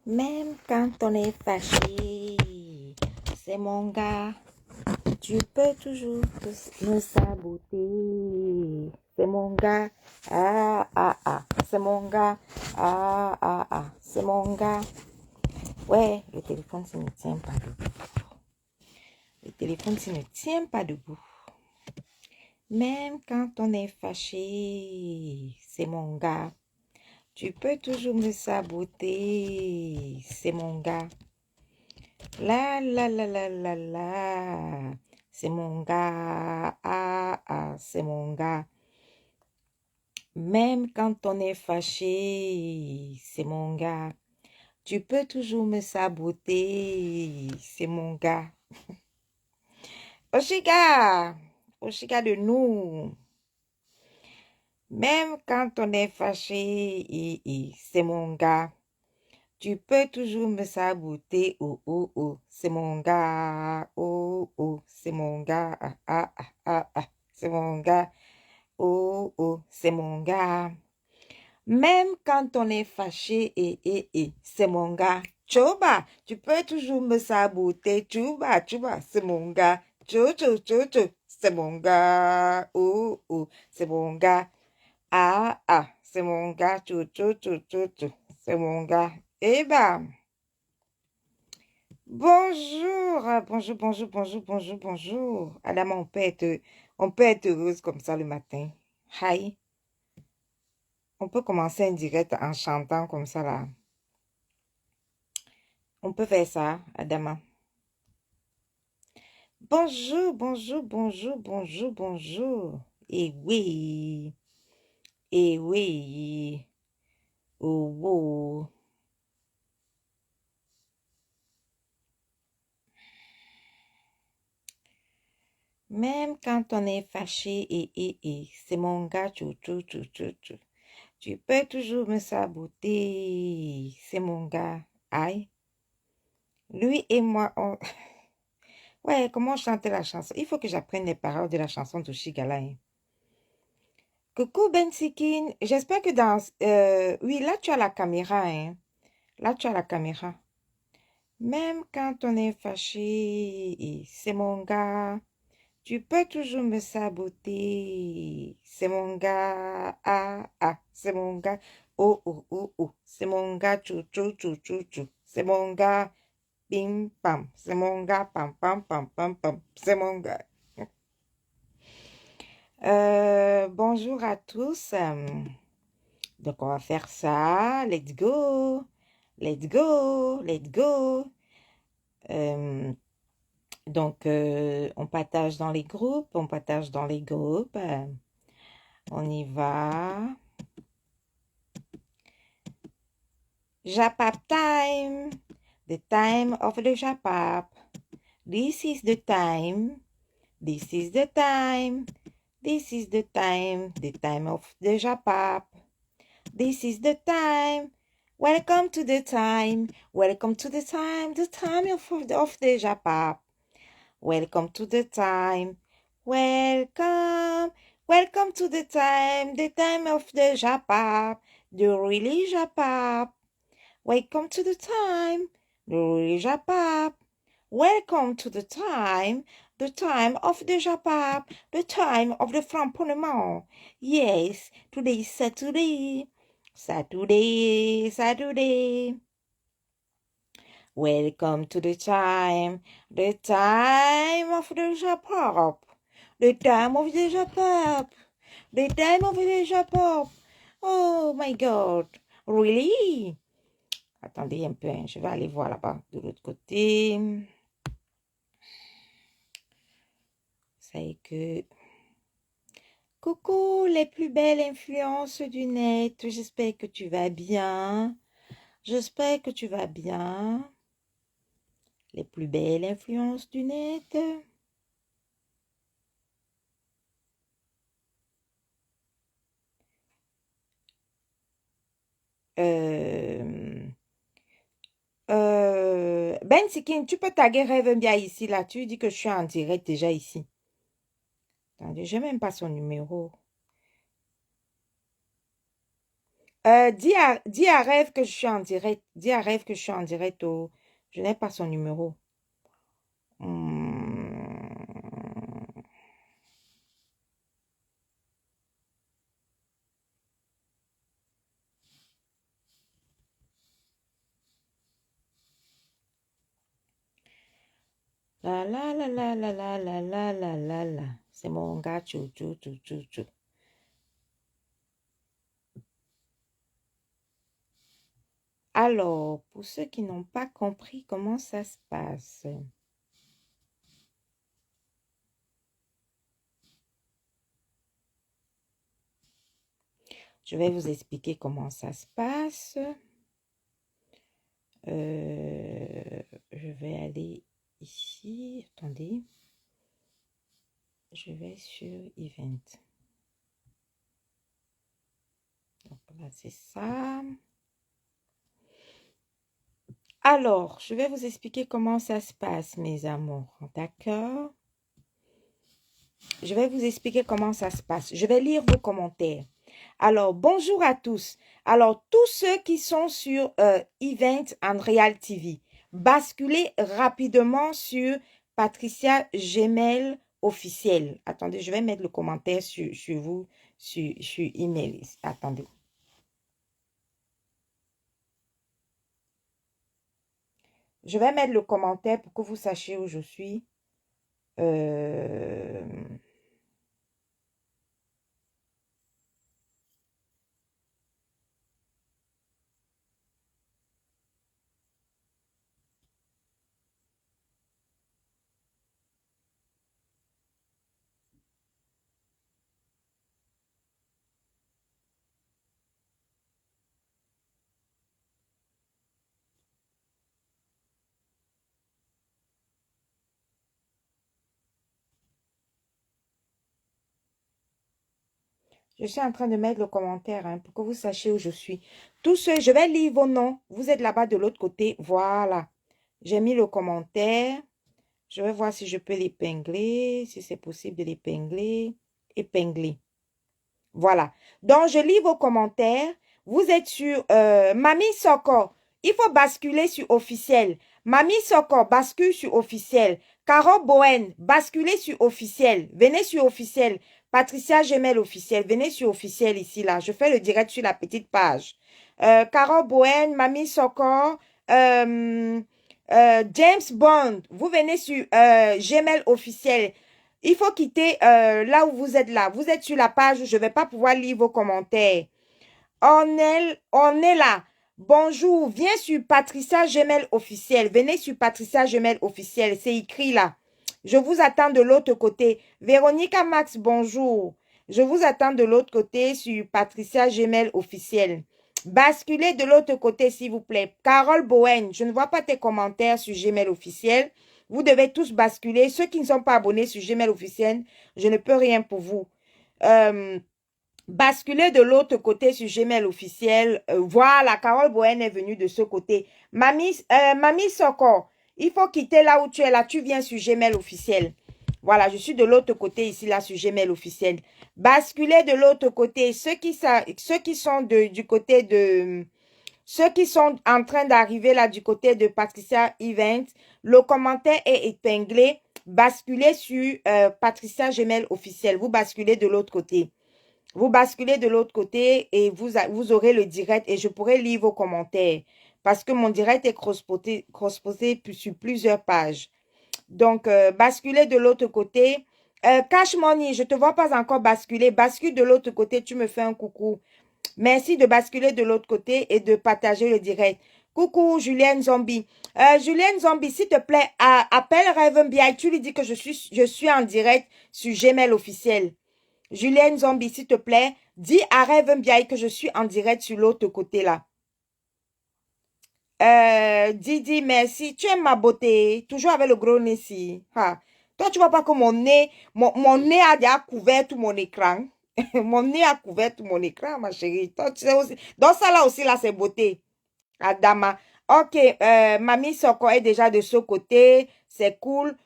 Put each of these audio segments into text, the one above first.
Même quand on est fâché, c'est mon gars, tu peux toujours me saboter. C'est mon gars, c'est mon gars, c'est mon gars. Ouais, le téléphone, ça ne tient pas debout. Le téléphone, ça ne tient pas debout. Même quand on est fâché, c'est mon gars. Tu peux toujours me saboter, c'est mon gars. La la la la la la, c'est mon gars, c'est mon gars. Même quand on est fâché, c'est mon gars. Tu peux toujours me saboter, c'est mon gars. Oshiga, Oshiga de nous. Même quand on est fâché, c'est mon gars. Tu peux toujours me saboter, c'est mon gars, c'est mon gars, c'est mon gars, c'est mon gars. Même quand on est fâché, c'est mon gars. Choba, tu peux toujours me saboter, Choba, c'est mon gars. Chocho, c'est mon gars, c'est mon gars. C'est mon gars, c'est mon gars. Eh ben, bonjour, bonjour. Adam, on peut être heureuse comme ça le matin. Hi. On peut commencer un direct en chantant comme ça là. On peut faire ça, Adama. Bonjour. Eh oui. Oh. Même quand on est fâché, c'est mon gars, tu peux toujours me saboter, c'est mon gars. Aïe. Lui et moi, Ouais, comment chanter la chanson? Il faut que j'apprenne les paroles de la chanson de Shigala. Hein. Coucou Ben Sikin, j'espère que dans... Oui, là tu as la caméra, hein. Là tu as la caméra. Même quand on est fâché, c'est mon gars. Tu peux toujours me saboter. C'est mon gars. C'est mon gars. Oh. C'est mon gars. Chou. C'est mon gars. Bim, pam. C'est mon gars. Pam. C'est mon gars. Bonjour à tous. Donc, on va faire ça. Let's go. Donc, on partage dans les groupes. On y va. Japap time. The time of the Japap. This is the time. The time of the Japap. This is the time. Welcome to the time. The time of the Japap. Welcome to the time. Welcome to the time of the Japap. The really Japap. Welcome to the time. The really Japap. Welcome to the time of the Japap, the time of the Framponnement. Yes, today is Saturday. Welcome to the time of the Japap. The time of the Japap. Oh my God. Really? Attendez un peu, hein. Je vais aller voir là-bas, de l'autre côté. C'est que... Coucou les plus belles influences du net. J'espère que tu vas bien. Les plus belles influences du net. Ben Sikin, tu peux taguer Rêve bien ici, là. Tu dis que je suis en direct déjà ici. Attendez, je n'ai même pas son numéro. Dis à Rêve que je suis en direct. Dis à Rêve que je suis en direct. Oh. Je n'ai pas son numéro. Hmm. La la la la la la la la la la la. C'est mon gars, tchou, tchou, tchou, tchou, tchou. Alors, pour ceux qui n'ont pas compris comment ça se passe, je vais vous expliquer comment ça se passe. Je vais aller ici. Attendez. Je vais sur Event. Donc là, c'est ça. Alors, je vais vous expliquer comment ça se passe, mes amours. D'accord? Je vais vous expliquer comment ça se passe. Je vais lire vos commentaires. Alors, bonjour à tous. Alors, tous ceux qui sont sur Event Unreal TV, basculez rapidement sur Patricia Gmail officiel. Attendez, je vais mettre le commentaire sur vous, sur email. Attendez. Je vais mettre le commentaire pour que vous sachiez où je suis. Euh, Je suis en train de mettre le commentaire hein, pour que vous sachiez où je suis. Tous ceux, je vais lire vos noms. Vous êtes là-bas de l'autre côté. Voilà. J'ai mis le commentaire. Je vais voir si je peux l'épingler, si c'est possible de l'épingler. Épingler. Voilà. Donc, je lis vos commentaires. Vous êtes sur Mamie Soko. Il faut basculer sur officiel. Mamie Soko, bascule sur officiel. Caro Bohen, basculez sur officiel. Venez sur officiel. Patricia Gemel officiel. Venez sur officiel ici, là. Je fais le direct sur la petite page. Caro Bohen, Mamie Soko, James Bond. Vous venez sur Gemel officiel. Il faut quitter là où vous êtes là. Vous êtes sur la page où je ne vais pas pouvoir lire vos commentaires. On est là. Bonjour, viens sur Patricia Gemel officiel. Venez sur Patricia Gemel officiel. C'est écrit là. Je vous attends de l'autre côté. Véronica Max, bonjour. Je vous attends de l'autre côté sur Patricia Gemel officiel. Basculez de l'autre côté, s'il vous plaît. Carole Bowen, je ne vois pas tes commentaires sur Gmail officiel. Vous devez tous basculer. Ceux qui ne sont pas abonnés sur Gmail officiel, je ne peux rien pour vous. Basculez de l'autre côté sur Gmail officiel. Voilà, Carole Bowen est venue de ce côté. Mamie Soko, il faut quitter là où tu es là. Tu viens sur Gmail officiel. Voilà, je suis de l'autre côté ici, là, sur Gmail officiel. Basculez de l'autre côté. Ceux qui sont du côté de... Ceux qui sont en train d'arriver là du côté de Patricia Event, le commentaire est épinglé. Basculez sur Patricia Gmail officiel. Vous basculez de l'autre côté. Vous basculez de l'autre côté et vous aurez le direct et je pourrai lire vos commentaires parce que mon direct est cross-posté sur plusieurs pages. Donc, basculez de l'autre côté. Cash Money, je ne te vois pas encore basculer. Bascule de l'autre côté, tu me fais un coucou. Merci de basculer de l'autre côté et de partager le direct. Coucou Julienne Zombie. Julienne Zombie, s'il te plaît, appelle Raven BI. Tu lui dis que je suis en direct sur Gmail officiel. Julienne Zombie, s'il te plaît, dis à Raven BI que je suis en direct sur l'autre côté là. Didi, merci. Tu aimes ma beauté. Toujours avec le gros nez ici. Ha. Toi, tu vois pas que mon nez a déjà couvert tout mon écran. Mon nez a couvert tout mon écran, ma chérie. Toi, tu sais aussi. Donc, ça là aussi, là, c'est beauté. Adama. Ok, Mamie Soko est déjà de ce côté. C'est cool.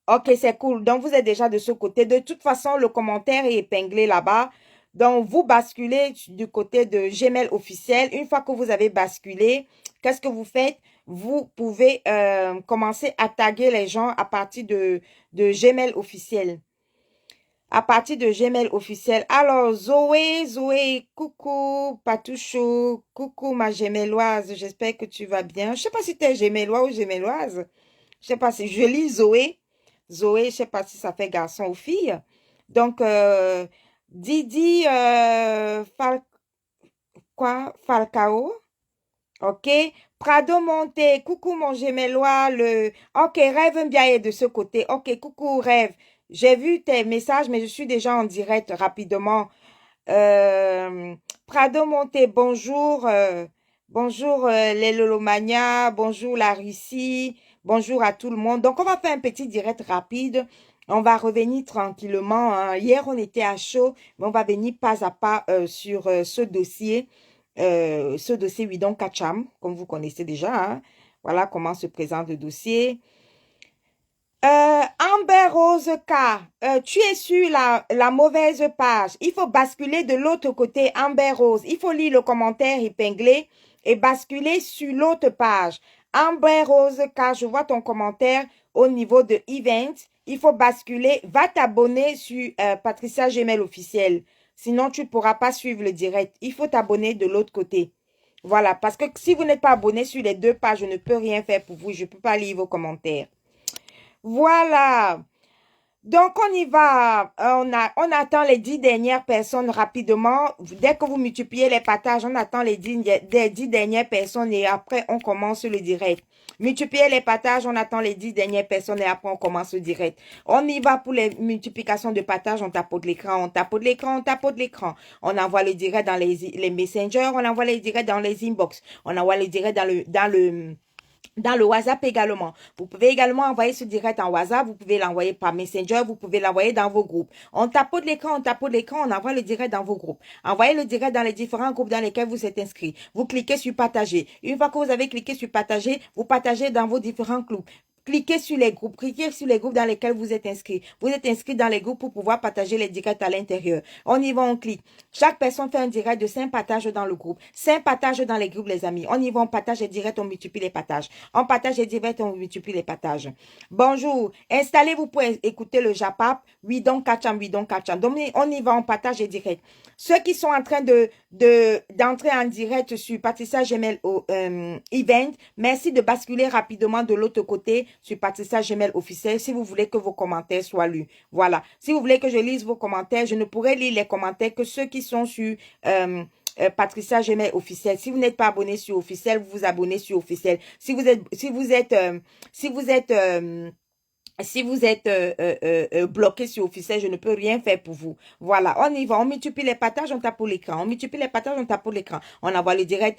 Ok, c'est cool. Donc, vous êtes déjà de ce côté. De toute façon, le commentaire est épinglé là-bas. Donc, vous basculez du côté de Gmail officiel. Une fois que vous avez basculé, qu'est-ce que vous faites? Vous pouvez commencer à taguer les gens à partir de Gmail officiel. À partir de Gmail officiel. Alors, Zoé, coucou, Patouchou, coucou ma Gmailoise, j'espère que tu vas bien. Je sais pas si tu es Gmailois ou Gmailoise. Je sais pas si je lis Zoé. Zoé, je sais pas si ça fait garçon ou fille. Donc, Didi Falcao. OK. Prado Monte, coucou mon gemellois, OK, Rêve bien est de ce côté. OK, coucou Rêve. J'ai vu tes messages, mais je suis déjà en direct rapidement. Prado Monte, bonjour. Bonjour les Lolomania, bonjour la Russie, bonjour à tout le monde. Donc, on va faire un petit direct rapide. On va revenir tranquillement, hein. Hier, on était à chaud, mais on va venir pas à pas sur ce dossier Widon Kacham, comme vous connaissez déjà, hein. Voilà comment se présente le dossier. Amber Rose K, tu es sur la mauvaise page. Il faut basculer de l'autre côté, Amber Rose. Il faut lire le commentaire épinglé et basculer sur l'autre page. Amber Rose K, je vois ton commentaire au niveau de Event. Il faut basculer. Va t'abonner sur Patricia Gmail officiel. Sinon, tu ne pourras pas suivre le direct. Il faut t'abonner de l'autre côté. Voilà, parce que si vous n'êtes pas abonné sur les deux pages, je ne peux rien faire pour vous. Je ne peux pas lire vos commentaires. Voilà. Donc, on y va. On attend les 10 dernières personnes rapidement. Dès que vous multipliez les partages, on attend les 10 dernières personnes et après, on commence le direct. Multipliez les partages, on attend les 10 dernières personnes et après, on commence le direct. On y va pour les multiplications de partages. On tapote l'écran, on tapote l'écran, on tapote l'écran. On envoie le direct dans les messengers, on envoie les directs dans les inbox. On envoie le direct dans le WhatsApp également. Vous pouvez également envoyer ce direct en WhatsApp. Vous pouvez l'envoyer par Messenger. Vous pouvez l'envoyer dans vos groupes. On tapote l'écran, on envoie le direct dans vos groupes. Envoyez le direct dans les différents groupes dans lesquels vous êtes inscrits. Vous cliquez sur partager. Une fois que vous avez cliqué sur partager, vous partagez dans vos différents groupes. Cliquez sur les groupes dans lesquels vous êtes inscrits. Vous êtes inscrit dans les groupes pour pouvoir partager les directs à l'intérieur. On y va, on clique. Chaque personne fait un direct de 5 partages dans le groupe. 5 partages dans les groupes, les amis. On y va, on partage les directs, on multiplie les partages. On partage les directs, on multiplie les partages. Bonjour. Installez-vous pour écouter le Japap. Oui, donc, Kacham. Donc, on y va, on partage les directs. Ceux qui sont en train d'entrer en direct sur Patricia Gmail Event, merci de basculer rapidement de l'autre côté sur Patricia Gmail officiel si vous voulez que vos commentaires soient lus. Voilà. Si vous voulez que je lise vos commentaires, je ne pourrai lire les commentaires que ceux qui sont sur Patricia Gmail officiel. Si vous n'êtes pas abonné sur officiel, vous vous abonnez sur officiel. Si vous êtes bloqué sur officiel, je ne peux rien faire pour vous. Voilà, on y va. On multiplie les partages, on tape pour l'écran. On multiplie les partages, on tape pour l'écran. On envoie le direct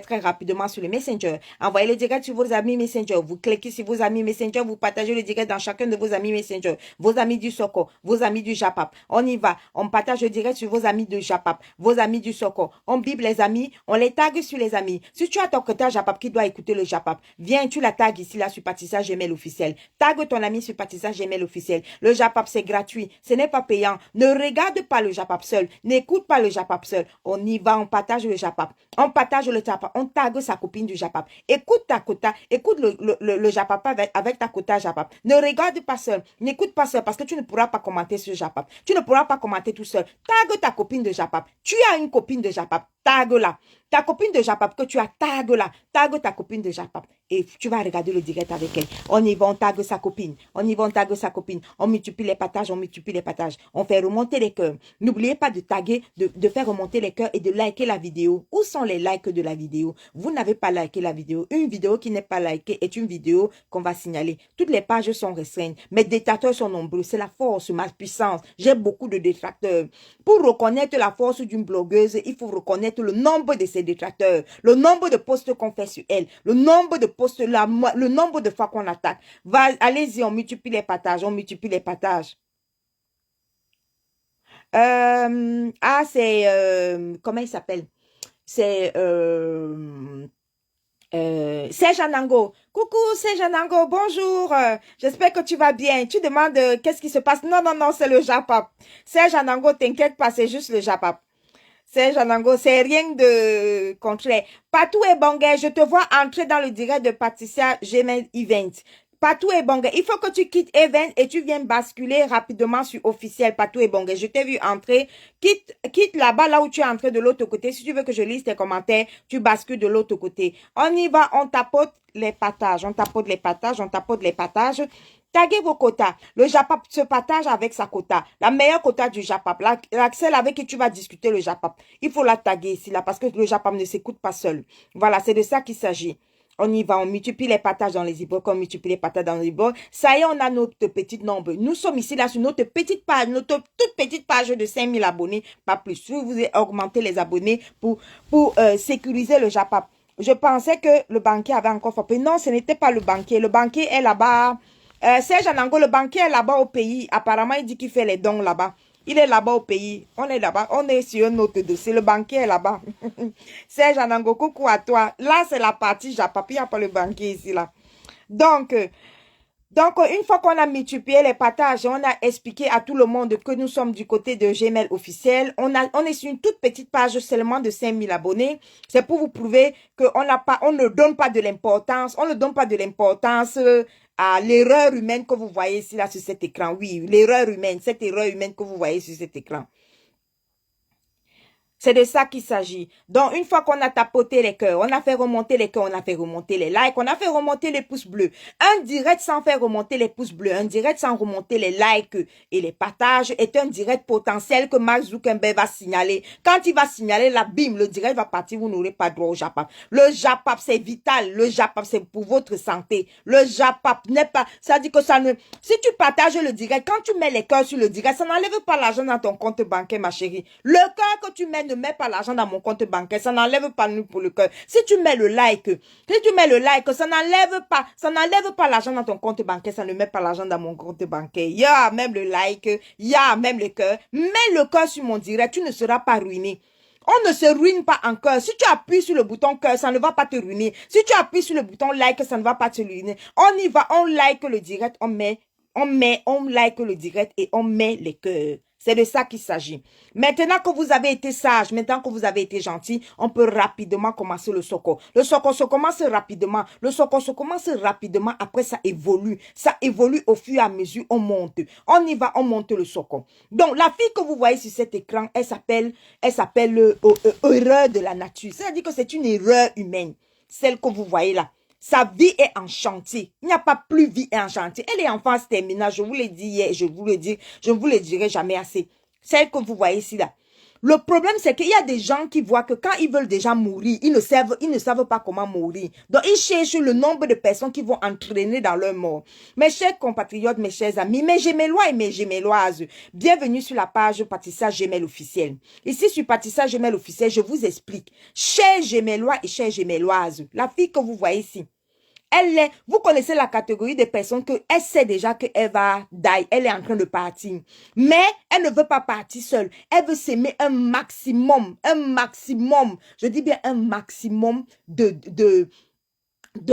très rapidement sur le Messenger. Envoyez le direct sur vos amis Messenger. Vous cliquez sur vos amis Messenger, vous partagez le direct dans chacun de vos amis Messenger. Vos amis du Soko, vos amis du Japap. On y va. On partage le direct sur vos amis du Japap, vos amis du Soko. On bible les amis, on les tag sur les amis. Si tu as ton quota Japap qui doit écouter le Japap, viens, tu la tags ici, là, sur Patricia Gmail officiel. Tag ton ami sur Patricia Gmail officiel. Le Japap, c'est gratuit. Ce n'est pas payant. Ne regarde pas le Japap seul. N'écoute pas le Japap seul. On y va, on partage le Japap. On partage le Japap. On tague sa copine du Japap. Écoute ta quota. Écoute le Japap avec ta quota Japap. Ne regarde pas seul. N'écoute pas seul parce que tu ne pourras pas commenter sur Japap. Tu ne pourras pas commenter tout seul. Tague ta copine de Japap. Tu as une copine de Japap. Tague-la. Ta copine de Japap que tu as, tague-la. Tague ta copine de Japap. Et tu vas regarder le direct avec elle. On y va, on tague sa copine. On y va, on tague sa copine. On multiplie les partages, on multiplie les partages. On fait remonter les cœurs. N'oubliez pas de taguer, de faire remonter les cœurs et de liker la vidéo. Où sont les likes de la vidéo? Vous n'avez pas liké la vidéo. Une vidéo qui n'est pas likée est une vidéo qu'on va signaler. Toutes les pages sont restreintes. Mes détracteurs sont nombreux. C'est la force, ma puissance. J'ai beaucoup de détracteurs. Pour reconnaître la force d'une blogueuse, il faut reconnaître le nombre de ses détracteurs, le nombre de posts qu'on fait sur elle, le nombre de posts, le nombre de fois qu'on attaque. Allez-y, on multiplie les partages, on multiplie les partages. C'est, comment il s'appelle? C'est Serge Anango. Coucou Serge Anango, bonjour. J'espère que tu vas bien. Tu demandes qu'est-ce qui se passe. Non, non, non, c'est le Japap. Serge Anango, t'inquiète pas, c'est juste le Japap. Serge Anango, c'est rien de contraire. Patou et Bangé, je te vois entrer dans le direct de Patricia Gmail Event. Patou et Bangé, il faut que tu quittes Event et tu viennes basculer rapidement sur officiel Patou et Bangé. Je t'ai vu entrer. Quitte là-bas, là où tu es entré de l'autre côté. Si tu veux que je lise tes commentaires, tu bascules de l'autre côté. On y va, on tapote les partages. On tapote les partages, on tapote les partages. Taguez vos quotas. Le Japap se partage avec sa quota. La meilleure quota du Japap. Celle avec qui tu vas discuter le Japap. Il faut la taguer ici, là, parce que le Japap ne s'écoute pas seul. Voilà, c'est de ça qu'il s'agit. On y va, on multiplie les partages dans les e-books, on multiplie les partages dans les e-books. Ça y est, on a notre petite nombre. Nous sommes ici, là, sur notre petite page, notre toute petite page de 5000 abonnés, pas plus. Si vous voulez augmenter les abonnés pour sécuriser le Japap. Je pensais que le banquier avait encore frappé. Non, ce n'était pas le banquier. Le banquier est là-bas. Serge Anango, le banquier est là-bas au pays. Apparemment, il dit qu'il fait les dons là-bas. Il est là-bas au pays. On est là-bas. On est sur un autre dossier. Le banquier est là-bas. Serge Anango, coucou à toi. Là, c'est la partie Japap. Il n'y a pas le banquier ici, là. Donc, une fois qu'on a multiplié les partages, on a expliqué à tout le monde que nous sommes du côté de Gmail officiel. On est sur une toute petite page seulement de 5000 abonnés. C'est pour vous prouver on ne donne pas de l'importance. On ne donne pas de l'importance à l'erreur humaine que vous voyez ici, là, sur cet écran. Oui, l'erreur humaine, cette erreur humaine que vous voyez sur cet écran. C'est de ça qu'il s'agit. Donc, une fois qu'on a tapoté les cœurs, on a fait remonter les cœurs, on a fait remonter les likes, on a fait remonter les pouces bleus. Un direct sans faire remonter les pouces bleus, un direct sans remonter les likes et les partages est un direct potentiel que Mark Zuckerberg va signaler. Quand il va signaler, là, bim, le direct va partir, vous n'aurez pas droit au Japap. Le Japap, c'est vital. Le Japap, c'est pour votre santé. Le Japap n'est pas, ça dit que ça ne, si tu partages le direct, quand tu mets les cœurs sur le direct, ça n'enlève pas l'argent dans ton compte bancaire, ma chérie. Le cœur que tu mets ne met pas l'argent dans mon compte bancaire, ça n'enlève pas nous pour le cœur. Si tu mets le like, ça n'enlève pas l'argent dans ton compte bancaire, ça ne met pas l'argent dans mon compte bancaire. Il y a même le like, il y a même le cœur. Mets le cœur sur mon direct, tu ne seras pas ruiné. On ne se ruine pas en cœur. Si tu appuies sur le bouton cœur, ça ne va pas te ruiner. Si tu appuies sur le bouton like, ça ne va pas te ruiner. On y va, on like le direct, on like le direct et on met les cœurs. C'est de ça qu'il s'agit. Maintenant que vous avez été sage, maintenant que vous avez été gentil, on peut rapidement commencer le soko. Le soko se commence rapidement. Le soko se commence rapidement. Après, ça évolue. Ça évolue au fur et à mesure. On monte. On y va, on monte le soko. Donc, la fille que vous voyez sur cet écran, elle s'appelle erreur de la nature. C'est-à-dire que c'est une erreur humaine. Celle que vous voyez là. Sa vie est en chantier. Il n'y a pas plus vie en chantier. Elle est en phase terminale. Je vous l'ai dit hier, je vous le dirai jamais assez. Celle que vous voyez ici là. Le problème, c'est qu'il y a des gens qui voient que quand ils veulent déjà mourir, ils ne savent pas comment mourir. Donc, ils cherchent le nombre de personnes qui vont entraîner dans leur mort. Mes chers compatriotes, mes chers amis, mes gemellois et mes gemelloises, bienvenue sur la page Patricia Gmail officiel. Ici, sur Patricia Gmail officiel, je vous explique. Chers gemellois et chères gemelloises, la fille que vous voyez ici, vous connaissez la catégorie des personnes que elle sait déjà qu'elle va die, elle est en train de partir. Mais elle ne veut pas partir seule. Elle veut s'aimer un maximum, je dis bien un maximum de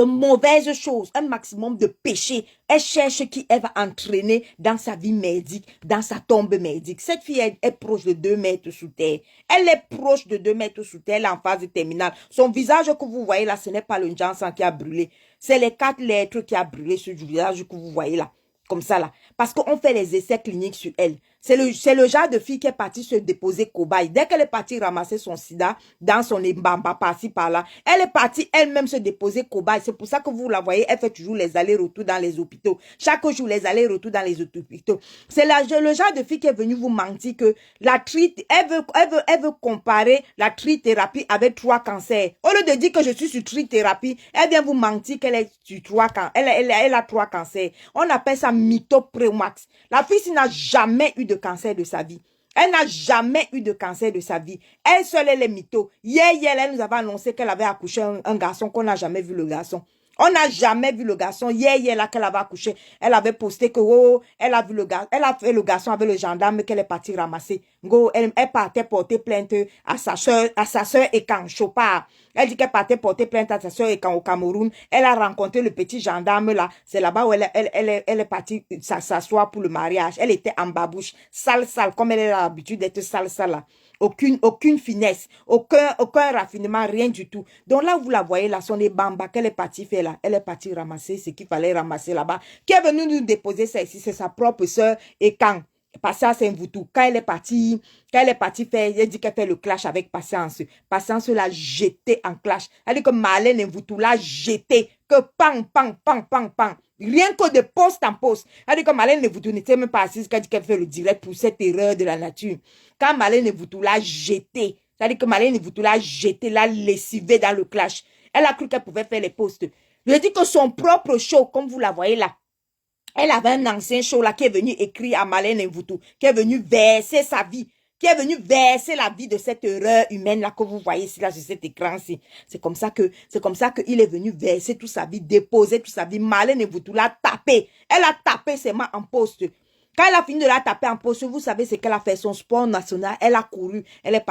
mauvaises choses, un maximum de péchés. Elle cherche qui elle va entraîner dans sa vie merdique, dans sa tombe merdique. Cette fille est proche de 2 mètres sous terre. Elle est proche de 2 mètres sous terre, elle est en phase terminale. Son visage que vous voyez là, ce n'est pas le Janssen qui a brûlé. C'est les 4 lettres qui a brûlé sur le visage que vous voyez là. Comme ça là. Parce qu'on fait les essais cliniques sur elle. C'est le genre de fille qui est partie se déposer cobaye. Dès qu'elle est partie ramasser son sida dans son embamba par-ci par-là, elle est partie elle-même se déposer cobaye. C'est pour ça que vous la voyez, elle fait toujours les allers-retours dans les hôpitaux. Chaque jour, les allers-retours dans les hôpitaux. C'est le genre de fille qui est venue vous mentir que elle veut comparer la trithérapie avec 3 cancers. Au lieu de dire que je suis sur trithérapie, elle vient vous mentir qu'elle est sur 3 cancers. Elle a 3 cancers. On appelle ça mythoprémax. La fille n'a jamais eu de cancer de sa vie. Elle n'a jamais eu de cancer de sa vie. Elle seule, elle est mytho. Hier, elle nous avait annoncé qu'elle avait accouché un garçon qu'on n'a jamais vu le garçon. On n'a jamais vu le garçon. Hier, là, qu'elle avait accouché, elle avait posté que, oh, elle a vu le garçon, elle a fait le garçon avec le gendarme qu'elle est partie ramasser. Go, elle partait porter plainte à sa soeur Ekan Chopard. Elle dit qu'elle partait porter plainte à sa soeur Ekan au Cameroun. Elle a rencontré le petit gendarme là. C'est là-bas où elle est partie s'asseoir pour le mariage. Elle était en babouche, sale, comme elle a l'habitude d'être sale, là. Aucune finesse, aucun raffinement, rien du tout. Donc là, vous la voyez, là, son bamba qu'elle est partie faire là. Elle est partie ramasser ce qu'il fallait ramasser là-bas. Qui est venu nous déposer ça ici, c'est sa propre soeur Ekan. Patience Mvoutou. Quand elle est partie faire, elle dit qu'elle fait le clash avec Patience. Patience l'a jeté en clash. Elle dit que Marlène Mvoutou l'a jeté. Que pang, pang, pang, pang, pang. Rien que de poste en poste. Elle dit que Marlène Mvoutou n'était même pas assise. Elle dit qu'elle fait le direct pour cette erreur de la nature. Quand Marlène Mvoutou l'a jeté, c'est-à-dire que Marlène Mvoutou l'a jeté, l'a lessivé dans le clash. Elle a cru qu'elle pouvait faire les postes. Je dis que son propre show, comme vous la voyez là, elle avait un ancien show là qui est venu écrire à Marlène Mvoutou, qui est venu verser sa vie, qui est venu verser la vie de cette erreur humaine là que vous voyez ici là sur cet écran-ci. C'est comme ça qu'il est venu verser toute sa vie, déposer toute sa vie. Marlène Mvoutou l'a tapé. Elle a tapé ses mains en poste. Quand elle a fini de la taper en poste, vous savez ce qu'elle a fait, son sport national, elle a couru, elle est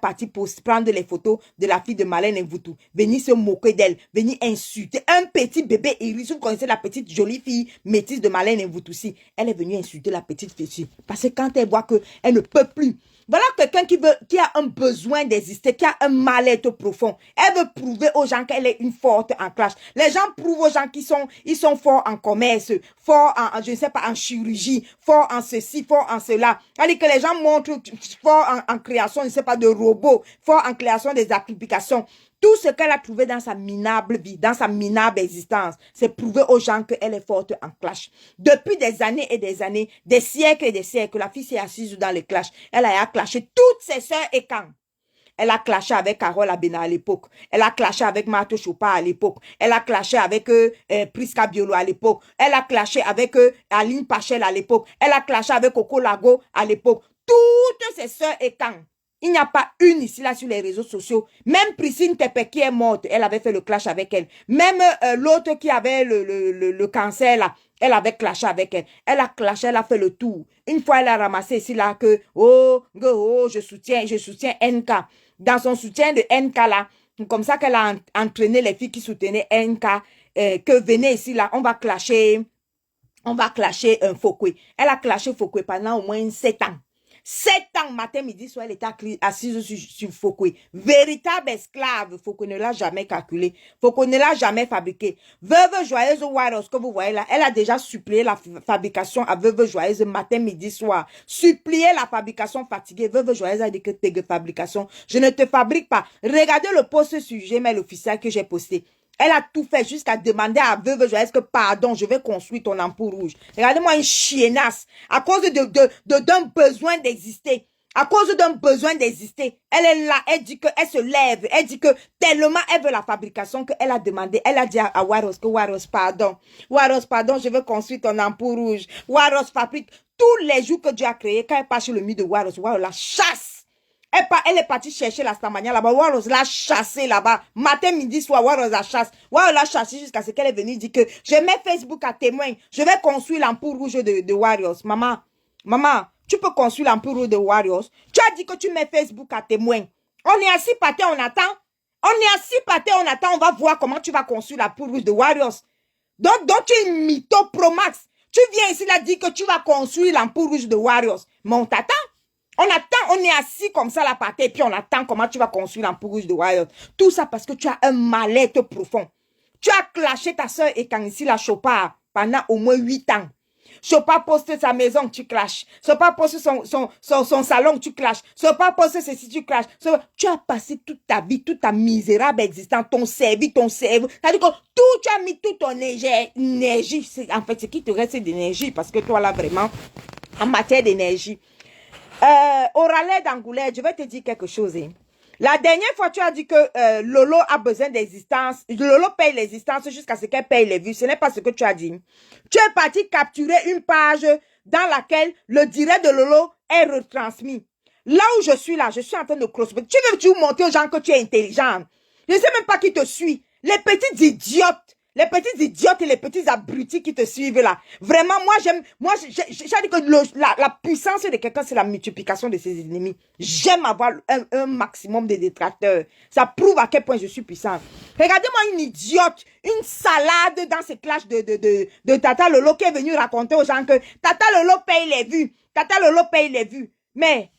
partie pour prendre les photos de la fille de Marlène Mvoutou, venir se moquer d'elle, venir insulter un petit bébé iris. Vous connaissez la petite jolie fille métisse de Marlène Mvoutou, si elle est venue insulter la petite fille, parce que quand elle voit qu'elle ne peut plus, voilà quelqu'un qui a un besoin d'exister, qui a un mal-être profond. Elle veut prouver aux gens qu'elle est une forte en clash. Les gens prouvent aux gens ils sont forts en commerce, forts en, je ne sais pas, en chirurgie, forts en ceci, forts en cela. C'est-à-dire que les gens montrent forts en création, je ne sais pas, de robots, forts en création des applications. Tout ce qu'elle a trouvé dans sa minable vie, dans sa minable existence, c'est prouver aux gens qu'elle est forte en clash. Depuis des années et des années, des siècles et des siècles, la fille s'est assise dans les clashs. Elle a clashé toutes ses sœurs et quand. Elle a clashé avec Carole Abena à l'époque. Elle a clashé avec Marthe Chopard à l'époque. Elle a clashé avec Prisca Biolo à l'époque. Elle a clashé avec Aline Pachel à l'époque. Elle a clashé avec Coco Lago à l'époque. Toutes ses sœurs et quand. Il n'y a pas une ici là sur les réseaux sociaux. Même Priscine Tepe qui est morte, elle avait fait le clash avec elle. Même l'autre qui avait le cancer là, elle avait clashé avec elle. Elle a clashé, elle a fait le tour. Une fois, elle a ramassé ici là que, je soutiens NK. Dans son soutien de NK là, comme ça qu'elle a entraîné les filles qui soutenaient NK, que venez ici là, on va clasher un Fokwe. Elle a clashé Fokwe pendant au moins 7 ans. 7 ans, matin, midi, soir, elle était assise sur Fokwe. Véritable esclave. Fokwe ne l'a jamais calculé. Fokwe ne l'a jamais fabriqué. Veuve Joyeuse Waros, que vous voyez là, elle a déjà supplié la fabrication à Veuve Joyeuse matin, midi, soir. Supplié la fabrication fatiguée. Veuve Joyeuse a dit que t'es fabrication. Je ne te fabrique pas. Regardez le post sur Gmail officiel que j'ai posté. Elle a tout fait jusqu'à demander à Veuve Joyeuse que pardon, je vais construire ton ampoule rouge. Regardez-moi une chiennasse. À cause d'un besoin d'exister. À cause d'un besoin d'exister. Elle est là, elle dit qu'elle se lève. Elle dit que tellement elle veut la fabrication qu'elle a demandé. Elle a dit à Waros que Waros, pardon. Waros, pardon, je veux construire ton ampoule rouge. Waros fabrique tous les jours que Dieu a créé. Quand elle passe sur le mur de Waros, Waros la chasse. Elle est partie chercher la stamania là-bas. Waros l'a chassé là-bas. Matin, midi, soir, Waros la chasse. Waros l'a chassé jusqu'à ce qu'elle est venue dire que je mets Facebook à témoin. Je vais construire l'ampoule rouge de Warriors. Maman, tu peux construire l'ampoule rouge de Warriors. Tu as dit que tu mets Facebook à témoin. On est assis par terre, on attend. On est assis par terre, on attend. On va voir comment tu vas construire l'ampoule rouge de Warriors. Donc tu es une mytho pro max. Tu viens ici là dire que tu vas construire l'ampoule rouge de Warriors. Mais on t'attend. On attend, on est assis comme ça la partie et puis on attend comment tu vas construire l'ampoule rouge de Wild. Tout ça parce que tu as un mal-être profond. Tu as clashé ta soeur et quand ici la Chopard pendant au moins 8 ans. Chopard poste sa maison, tu clashes. Chopard poste son salon, tu clashes. Chopard poste ceci, tu clashes. Tu as passé toute ta vie, toute ta misérable existence, ton cerveau. C'est-à-dire que tu as mis toute ton énergie. En fait, ce qui te reste, c'est d'énergie parce que toi là vraiment, en matière d'énergie. Oralais d'Angoulême, je vais te dire quelque chose. Hein. La dernière fois, tu as dit que Lolo a besoin d'existence. Lolo paye l'existence jusqu'à ce qu'elle paye les vues. Ce n'est pas ce que tu as dit. Tu es parti capturer une page dans laquelle le direct de Lolo est retransmis. Là où je suis en train de cross-check. Tu veux montrer aux gens que tu es intelligent. Je ne sais même pas qui te suit. Les petits idiotes. Les petits idiotes et les petits abrutis qui te suivent là. Vraiment, j'ai dit que la puissance de quelqu'un, c'est la multiplication de ses ennemis. J'aime avoir un maximum de détracteurs. Ça prouve à quel point je suis puissante. Regardez-moi une idiote, une salade dans ces clashs de Tata Lolo qui est venu raconter aux gens que Tata Lolo paye les vues. Tata Lolo paye les vues. Mais,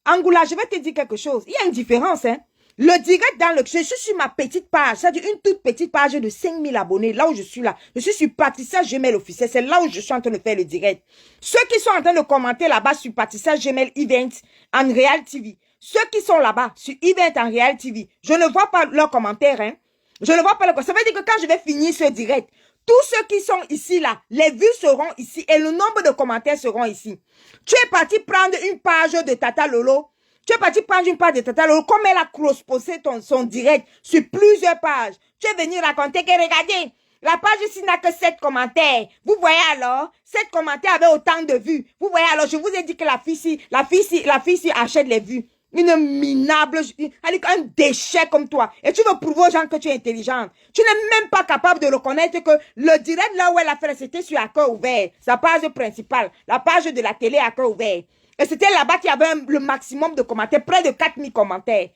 Angoula, je vais te dire quelque chose. Il y a une différence, hein. Le direct dans je suis sur ma petite page, c'est-à-dire une toute petite page de 5000 abonnés, là où je suis là. Je suis sur Patricia Gemel officiel, c'est là où je suis en train de faire le direct. Ceux qui sont en train de commenter là-bas sur Patricia Gemel Event en Real TV, ceux qui sont là-bas sur Event en Real TV, je ne vois pas leurs commentaires, hein. Je ne vois pas leurs commentaires. Ça veut dire que quand je vais finir ce direct, tous ceux qui sont ici là, les vues seront ici et le nombre de commentaires seront ici. Tu es parti prendre une page de Tata Lolo. Tu es parti prendre une page de Tata Lolo, comme elle a cross-posté son direct sur plusieurs pages. Tu es venu raconter que regardez, la page ici n'a que 7 commentaires. Vous voyez alors, 7 commentaires avaient autant de vues. Vous voyez alors, je vous ai dit que la fille ci achète les vues. Une minable, un déchet comme toi. Et tu veux prouver aux gens que tu es intelligente. Tu n'es même pas capable de reconnaître que le direct là où elle a fait, c'était sur à cœur ouvert. Sa page principale, la page de la télé à cœur ouvert. Et c'était là-bas qu'il y avait le maximum de commentaires, près de 4000 commentaires.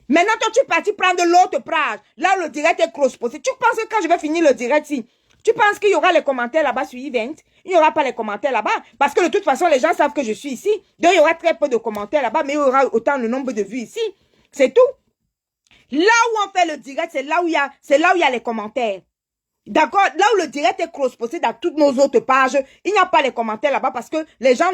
Maintenant, toi, tu es parti prendre l'autre page, là où le direct est cross-posté. Tu penses que quand je vais finir le direct, tu penses qu'il y aura les commentaires là-bas sur Event? Il n'y aura pas les commentaires là-bas. Parce que de toute façon, les gens savent que je suis ici. Donc, il y aura très peu de commentaires là-bas, mais il y aura autant le nombre de vues ici. C'est tout. Là où on fait le direct, c'est là où il y a les commentaires. D'accord, là où le direct est cross-posté dans toutes nos autres pages, il n'y a pas les commentaires là-bas parce que les gens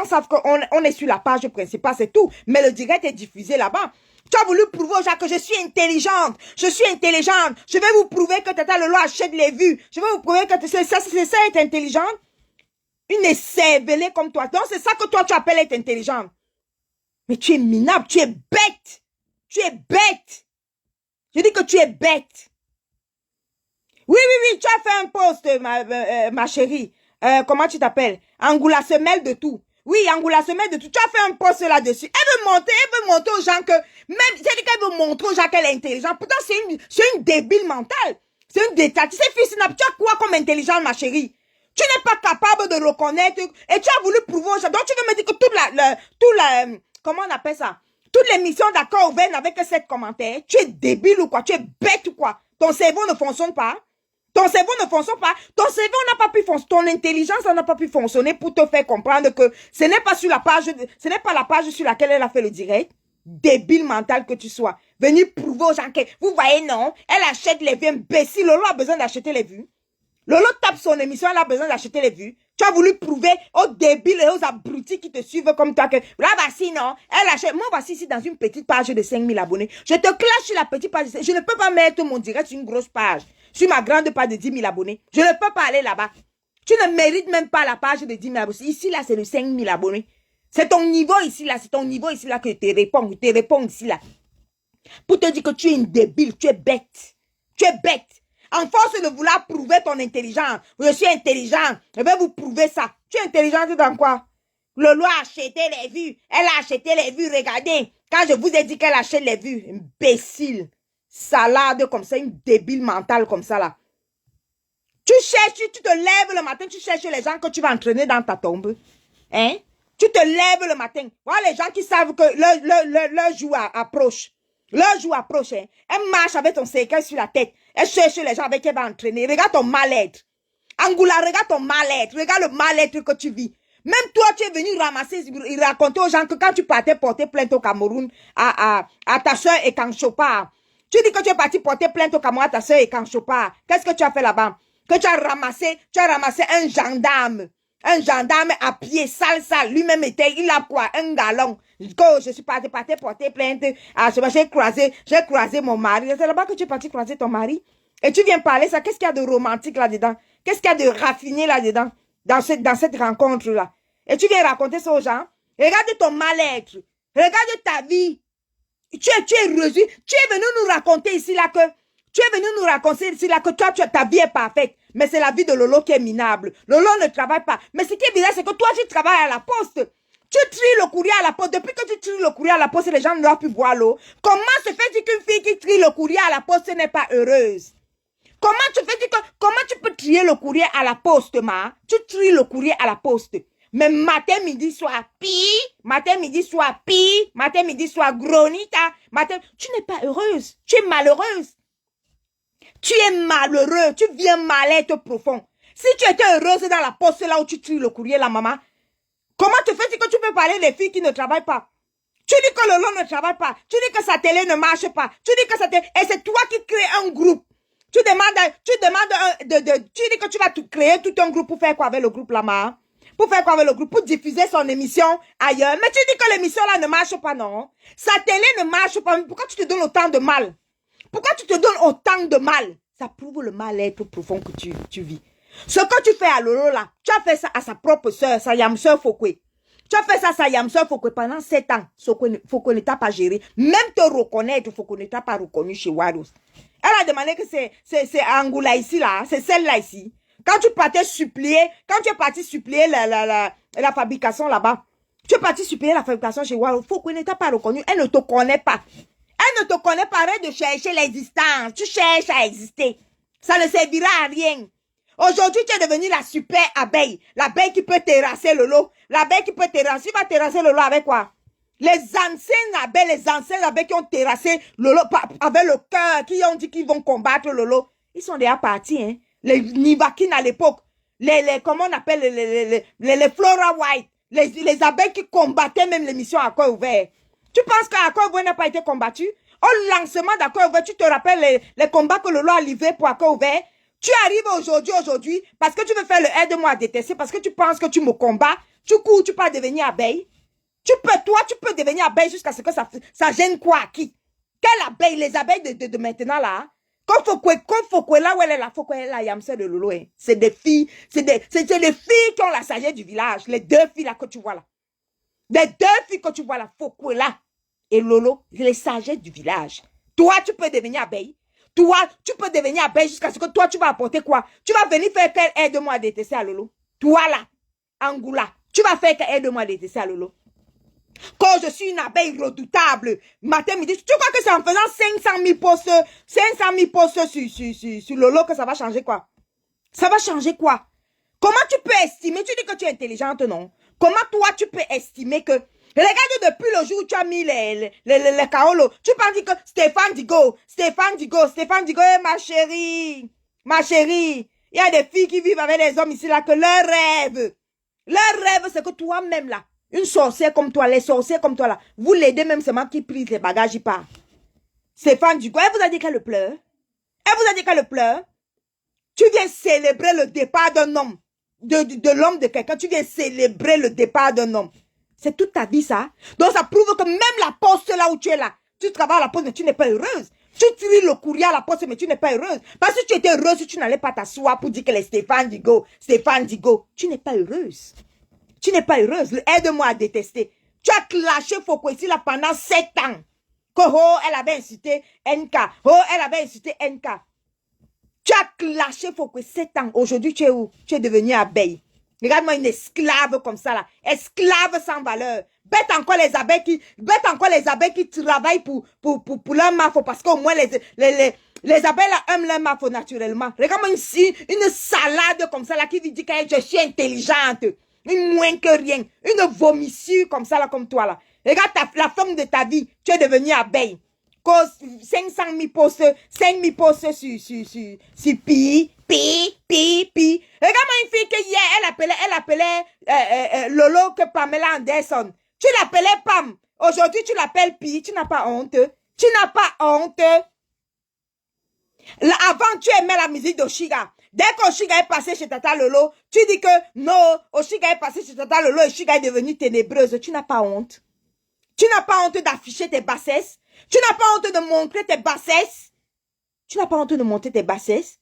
savent qu'on est sur la page principale, c'est tout. Mais le direct est diffusé là-bas. Tu as voulu prouver aux gens que je suis intelligente. Je suis intelligente. Je vais vous prouver que Tata Lolo achète les vues. Je vais vous prouver que c'est ça être intelligente. Une écervelée comme toi. Donc c'est ça que toi tu appelles être intelligente. Mais tu es minable, tu es bête. Tu es bête. Je dis que tu es bête. Oui, tu as fait un post, ma chérie. Comment tu t'appelles? Angoula se mêle de tout. Oui, Angoula se mêle de tout. Tu as fait un post là-dessus. Elle veut montrer aux gens que, même, c'est-à-dire qu'elle veut montrer aux gens qu'elle est intelligente. Pourtant, c'est une débile mentale. C'est une détail. Tu sais, fille, tu as quoi comme intelligence, ma chérie? Tu n'es pas capable de reconnaître et tu as voulu prouver aux gens. Donc, tu veux me dire que comment on appelle ça? Toutes les missions d'accord ouvert n'avaient que 7 commentaires. Tu es débile ou quoi? Tu es bête ou quoi? Ton cerveau ne fonctionne pas. Ton cerveau ne fonctionne pas. Ton cerveau n'a pas pu fonctionner. Ton intelligence n'a pas pu fonctionner pour te faire comprendre que ce n'est pas sur la page, ce n'est pas la page sur laquelle elle a fait le direct. Débile mental que tu sois. Venir prouver aux gens que, vous voyez, non, elle achète les vues. Imbécile, Lolo a besoin d'acheter les vues. Lolo tape son émission, elle a besoin d'acheter les vues. Tu as voulu prouver aux débiles et aux abrutis qui te suivent comme toi que, là, voici, non, elle achète. Moi, voici ici dans une petite page de 5000 abonnés. Je te clash sur la petite page. Je ne peux pas mettre mon direct sur une grosse page. Sur ma grande page de 10 000 abonnés. Je ne peux pas aller là-bas. Tu ne mérites même pas la page de 10 000 abonnés. Ici, là, c'est de 5 000 abonnés. C'est ton niveau ici, là. C'est ton niveau ici, là, que je te réponds. Je te réponds ici, là. Pour te dire que tu es une débile. Tu es bête. Tu es bête. En force de vouloir prouver ton intelligence. Je suis intelligent. Je vais vous prouver ça. Tu es intelligente dans quoi? Lolo a acheté les vues. Elle a acheté les vues. Regardez. Quand je vous ai dit qu'elle achète les vues. Imbécile. Salade comme ça. Une débile mentale comme ça là. Tu cherches, tu te lèves le matin. Tu cherches les gens que tu vas entraîner dans ta tombe. Hein? Tu te lèves le matin. Voilà les gens qui savent que leur jour approche. Leur jour approche. Hein? Elle marche avec ton cercueil sur la tête. Elle cherche les gens avec qui elle va entraîner. Regarde ton mal-être. Angoula, regarde ton mal-être. Regarde le mal-être que tu vis. Même toi, tu es venu ramasser, raconter aux gens que quand tu partais porter plainte au Cameroun à ta soeur et Kanchopa, tu dis que tu es parti porter plainte au Cameroun à ta soeur et Kanchopa. Qu'est-ce que tu as fait là-bas? Que tu as ramassé un gendarme. Un gendarme à pied, sale. Lui-même il a quoi? Un galon. Je suis parti porter plainte. J'ai croisé mon mari. C'est là-bas que tu es parti croiser ton mari. Et tu viens parler ça. Qu'est-ce qu'il y a de romantique là-dedans? Qu'est-ce qu'il y a de raffiné là-dedans? Dans cette rencontre-là. Et tu viens raconter ça aux gens. Regarde ton mal-être. Regarde ta vie. Tu es reçu. Tu es venu nous raconter ici là que toi, ta vie est parfaite. Mais c'est la vie de Lolo qui est minable. Lolo ne travaille pas. Mais ce qui est bizarre, c'est que toi, tu travailles à la poste. Tu tries le courrier à la poste. Depuis que tu tries le courrier à la poste, les gens ne doivent plus boire l'eau. Comment se fait-il qu'une fille qui trie le courrier à la poste n'est pas heureuse? Comment comment tu peux trier le courrier à la poste, ma? Tu tries le courrier à la poste. Mais matin, midi, soir, matin, midi, soir, matin, midi, soir, gronita, tu n'es pas heureuse. Tu es malheureuse. Tu es malheureux. Tu viens mal-être profond. Si tu étais heureuse dans la poste là où tu tries le courrier, la maman, comment tu fais que tu peux parler des filles qui ne travaillent pas? Tu dis que Lolo ne travaille pas. Tu dis que sa télé ne marche pas. Tu dis que sa télé... Et c'est toi qui crée un groupe. Tu dis que tu vas créer tout un groupe pour faire quoi avec le groupe là-bas? Pour faire quoi avec le groupe? Pour diffuser son émission ailleurs. Mais tu dis que l'émission là ne marche pas, non? Sa télé ne marche pas. Pourquoi tu te donnes autant de mal? Pourquoi tu te donnes autant de mal? Ça prouve le mal-être profond que tu vis. Ce que tu fais à Lolo là, tu as fait ça à sa propre soeur, sa Yamseur Fokwe. Tu as fait ça à sa Yamseur Fokwe pendant 7 ans. Fokwe ne t'a pas géré. Même te reconnaître, Fokwe ne t'a pas reconnu chez Warus. Elle a demandé que c'est Angoula ici là, c'est celle-là ici. Quand tu partais supplier, quand tu es parti supplier la fabrication là-bas, tu es parti supplier la fabrication chez Warus, Fokwe ne t'a pas reconnu, elle ne te connaît pas. Elle ne te connaît pas, arrête de chercher l'existence. Tu cherches à exister. Ça ne servira à rien. Aujourd'hui, tu es devenue la super abeille. L'abeille qui peut terrasser le lot. L'abeille qui peut terrasser. Tu vas terrasser le lot avec quoi? Les anciennes abeilles qui ont terrassé le lot avec le cœur, qui ont dit qu'ils vont combattre le lot. Ils sont déjà partis, hein. Les Nivakines à l'époque. Comment on appelle les Flora White. Les abeilles qui combattaient même l'émission à cœur ouvert. Tu penses qu'Accord ouvert n'a pas été combattu? Au lancement d'Accord ouvert, tu te rappelles les combats que le lot a livrés pour Accord ouvert? Tu arrives aujourd'hui, parce que tu veux faire le aide-moi à détester, parce que tu penses que tu me combats, tu cours, tu peux devenir abeille. Tu peux devenir abeille jusqu'à ce que ça gêne quoi à qui? Quelle abeille? Les abeilles de maintenant là? Quand Fokwe là où elle est là, Fokwe là, Yamseur de Lolo, hein. C'est des filles, c'est des filles qui ont la sagesse du village. Les 2 filles là que tu vois là. Les 2 filles que tu vois là, Fokwe là et Lolo, les sagesses du village. Toi, tu peux devenir abeille. Toi, tu peux devenir abeille jusqu'à ce que toi, tu vas apporter quoi? Tu vas venir faire qu'elle aide-moi à détester à Lolo. Toi là, Angoula, tu vas faire qu'elle aide-moi à détester à Lolo. Quand je suis une abeille redoutable, matin, midi, tu crois que c'est en faisant 500 000 posts sur Lolo que ça va changer quoi? Ça va changer quoi? Comment tu peux estimer? Tu dis que tu es intelligente, non? Comment toi, tu peux estimer que... Regarde depuis le jour où tu as mis les Kaolo. Tu peux dire que Stéphane Digo, ma chérie, il y a des filles qui vivent avec des hommes ici là que leur rêve, c'est que toi-même là, une sorcière comme toi, les sorcières comme toi là, vous l'aidez même seulement qui prise les bagages, il part. Stéphane Digo, elle vous a dit qu'elle pleure? Tu viens célébrer le départ d'un homme, de l'homme de quelqu'un, tu viens célébrer le départ d'un homme. C'est toute ta vie, ça. Donc, ça prouve que même la poste là où tu es là, tu travailles à la poste, mais tu n'es pas heureuse. Tu tries le courrier à la poste, mais tu n'es pas heureuse. Parce que si tu étais heureuse, tu n'allais pas t'asseoir pour dire que les Stéphane Digo. Tu n'es pas heureuse. Aide-moi à détester. Tu as clashé Fokwe ici là pendant 7 ans. Que, elle avait incité NK. Tu as clashé Fokwe 7 ans. Aujourd'hui, tu es où? Tu es devenue abeille. Regarde-moi une esclave comme ça là. Esclave sans valeur. Bête encore les abeilles qui travaillent pour leur mafo. Parce qu'au moins les abeilles là aiment leur mafo naturellement. Regarde-moi une salade comme ça là qui dit que je suis intelligente. Une moins que rien. Une vomissure comme ça là, comme toi là. Regarde la femme de ta vie. Tu es devenue abeille. Cause 500 000 posts sur pi. Regarde-moi une fille que hier, elle appelait Lolo que Pamela Anderson. Tu l'appelais Pam. Aujourd'hui, tu l'appelles Pi. Tu n'as pas honte. Là, avant, tu aimais la musique d'Oshiga. Dès qu'Oshiga est passé chez Tata Lolo, tu dis que non, Oshiga est passé chez Tata Lolo et Oshiga est devenue ténébreuse. Tu n'as pas honte. Tu n'as pas honte d'afficher tes bassesses. Tu n'as pas honte de montrer tes bassesses.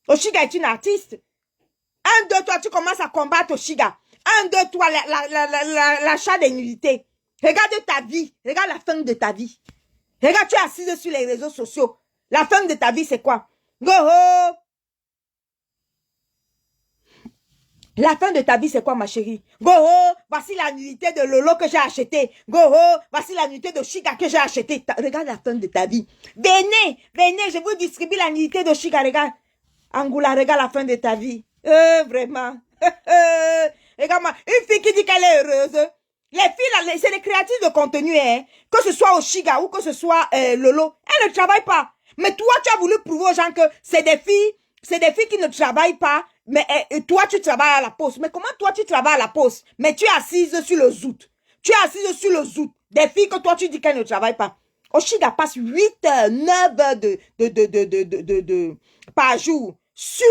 Oshiga est une artiste. 1, 2, 3, tu commences à combattre Oshiga. 1, 2, 3, l'achat des nullités. Regarde ta vie. Regarde la fin de ta vie. Regarde, tu es assise sur les réseaux sociaux. La fin de ta vie, c'est quoi? Go-ho! La fin de ta vie, c'est quoi, ma chérie? Go-ho! Voici la nullité de Lolo que j'ai acheté. Go-ho! Voici la nullité de Oshiga que j'ai acheté. Regarde la fin de ta vie. Venez, je vous distribue la nullité de Oshiga, regarde. Angoula, regarde la fin de ta vie. Vraiment. Regarde-moi, une fille qui dit qu'elle est heureuse. Les filles, là, c'est les créatrices de contenu, hein. Que ce soit Oshiga ou que ce soit Lolo, elles ne travaillent pas. Mais toi, tu as voulu prouver aux gens que c'est des filles qui ne travaillent pas. Mais toi, tu travailles à la poste. Mais comment toi, tu travailles à la poste? Mais tu es assise sur le zout. Tu es assise sur le zout. Des filles que toi, tu dis qu'elles ne travaillent pas. Oshiga passe 8 heures, 9 heures par jour sur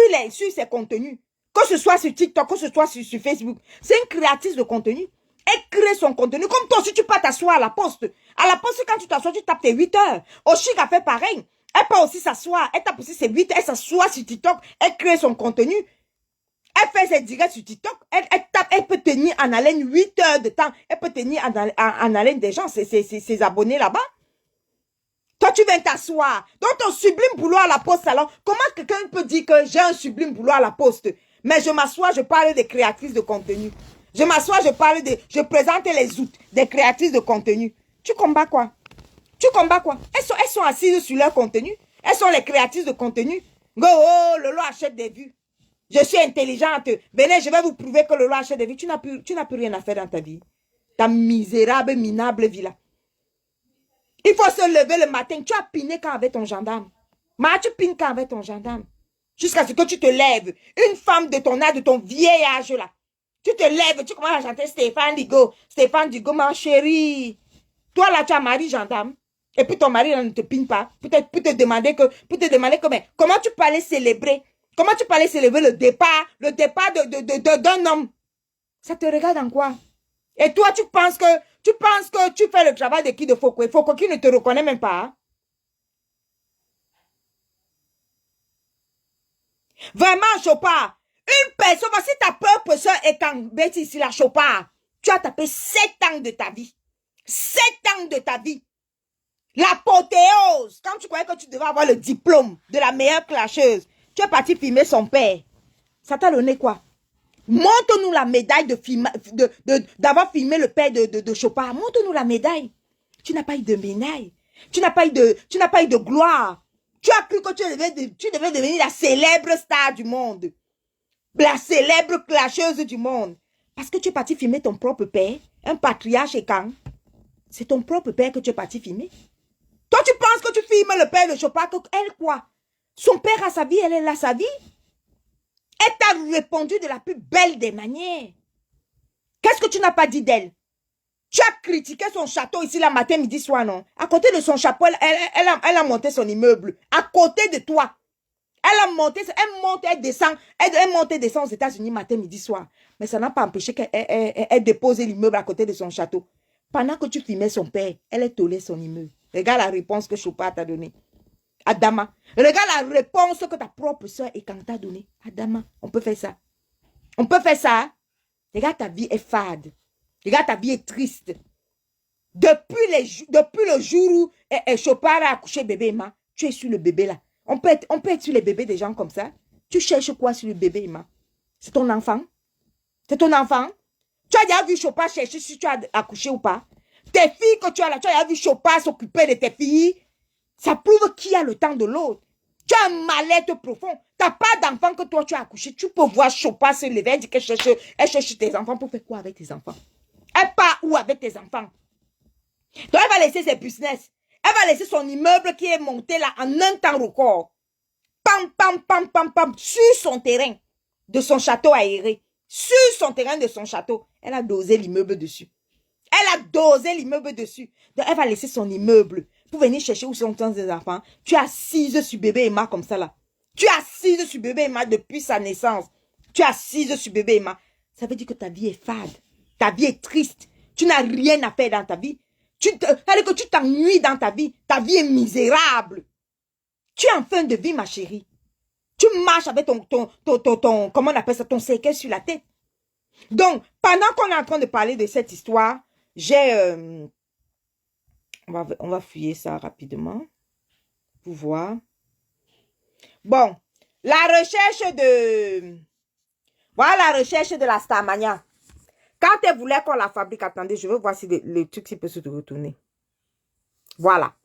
ses contenus. Que ce soit sur TikTok, que ce soit sur Facebook. C'est une créatrice de contenu. Elle crée son contenu. Comme toi aussi, tu peux t'asseoir à la poste. À la poste, quand tu t'assois, tu tapes tes 8 heures. Oshiga fait pareil. Elle peut aussi s'asseoir. Elle tape aussi ses 8 heures. Elle s'assoit sur TikTok. Elle crée son contenu. Elle fait ses directs sur TikTok. Elle peut tenir en haleine 8 heures de temps. Elle peut tenir en haleine des gens, ses abonnés là-bas. Toi, tu viens t'asseoir. Donc, ton sublime boulot à la poste, alors, comment quelqu'un peut dire que j'ai un sublime boulot à la poste? Mais je m'assois, je parle des créatrices de contenu. Je m'assois, je présente les outils des créatrices de contenu. Tu combats quoi? Tu combats quoi? Elles sont assises sur leur contenu. Elles sont les créatrices de contenu. Go, oh, Lolo achète des vues. Je suis intelligente. Venez, je vais vous prouver que Lolo achète des vues. Tu n'as plus rien à faire dans ta vie. Ta misérable, minable vie là. Il faut se lever le matin. Tu as piné quand avec ton gendarme. Mais tu pines quand avec ton gendarme. Jusqu'à ce que tu te lèves. Une femme de ton âge, de ton vieil âge là. Tu te lèves, tu commences à chanter Stéphane Digo. Stéphane Digo, ma chérie. Toi là, tu as mari gendarme. Et puis ton mari là, ne te pine pas. Peut-être pour te demander comment tu peux aller célébrer. Comment tu peux aller célébrer le départ d'un homme. Ça te regarde en quoi? Et toi, tu penses que tu fais le travail de qui de Foucault. Foucault qui ne te reconnaît même pas. Hein? Vraiment, Chopard. Une personne, voici ta propre soeur et quand Betty ici, la Chopard. Tu as tapé 7 ans de ta vie. 7 ans de ta vie. L'apothéose. Quand tu croyais que tu devais avoir le diplôme de la meilleure clasheuse, tu es parti filmer son père. Ça t'a donné quoi? Montre-nous la médaille d'avoir filmé le père de Chopard. Montre-nous la médaille. Tu n'as pas eu de médaille. Tu n'as pas eu de gloire. Tu as cru que tu devais devenir la célèbre star du monde. La célèbre clasheuse du monde. Parce que tu es parti filmer ton propre père. Un patriarche et quand? C'est ton propre père que tu es parti filmer. Toi, tu penses que tu filmes le père de Chopard. Elle quoi? Son père a sa vie, elle a sa vie. Elle t'a répondu de la plus belle des manières. Qu'est-ce que tu n'as pas dit d'elle? Tu as critiqué son château ici, la matin, midi, soir, non? À côté de son chapeau, elle a monté son immeuble. À côté de toi. Elle monte et descend aux États-Unis matin, midi, soir. Mais ça n'a pas empêché qu'elle dépose l'immeuble à côté de son château. Pendant que tu filmais son père, elle est tollée son immeuble. Regarde la réponse que Chopard t'a donnée. Adama. Regarde la réponse que ta propre soeur et quand t'a donnée. Adama, on peut faire ça. On peut faire ça. Regarde, ta vie est fade. Regarde, ta vie est triste. Depuis le jour où Chopard a accouché bébé Emma, tu es sur le bébé là. On peut être sur les bébés des gens comme ça. Tu cherches quoi sur le bébé Emma? C'est ton enfant? C'est ton enfant? Tu as déjà vu Chopard chercher si tu as accouché ou pas? Tes filles que tu as là, tu as déjà vu Chopard s'occuper de tes filles? Ça prouve qui a le temps de l'autre. Tu as un mal-être profond. Tu n'as pas d'enfant que toi tu as accouché. Tu peux voir Chopard se lever et dire qu'elle cherche tes enfants pour faire quoi avec tes enfants? Elle part où avec tes enfants? Donc elle va laisser ses business. Elle va laisser son immeuble qui est monté là en un temps record. Pam, pam, pam, pam, pam, sur son terrain de son château aéré. Sur son terrain de son château. Elle a dosé l'immeuble dessus. Elle a dosé l'immeuble dessus. Donc elle va laisser son immeuble pour venir chercher où sont ses enfants. Tu es assise sur bébé Emma comme ça là. Tu es assise sur bébé Emma depuis sa naissance. Tu es assise sur bébé Emma. Ça veut dire que ta vie est fade. Ta vie est triste. Tu n'as rien à faire dans ta vie. C'est-à-dire que tu t'ennuies dans ta vie. Ta vie est misérable. Tu es en fin de vie, ma chérie. Tu marches avec ton comment on appelle ça, ton cercueil sur la tête. Donc, pendant qu'on est en train de parler de cette histoire, j'ai... on va fouiller ça rapidement pour voir. Bon, la recherche de... Voilà la recherche de la Starmania. Quand elle voulait qu'on la fabrique, attendez, je veux voir si le truc peut se retourner. Voilà.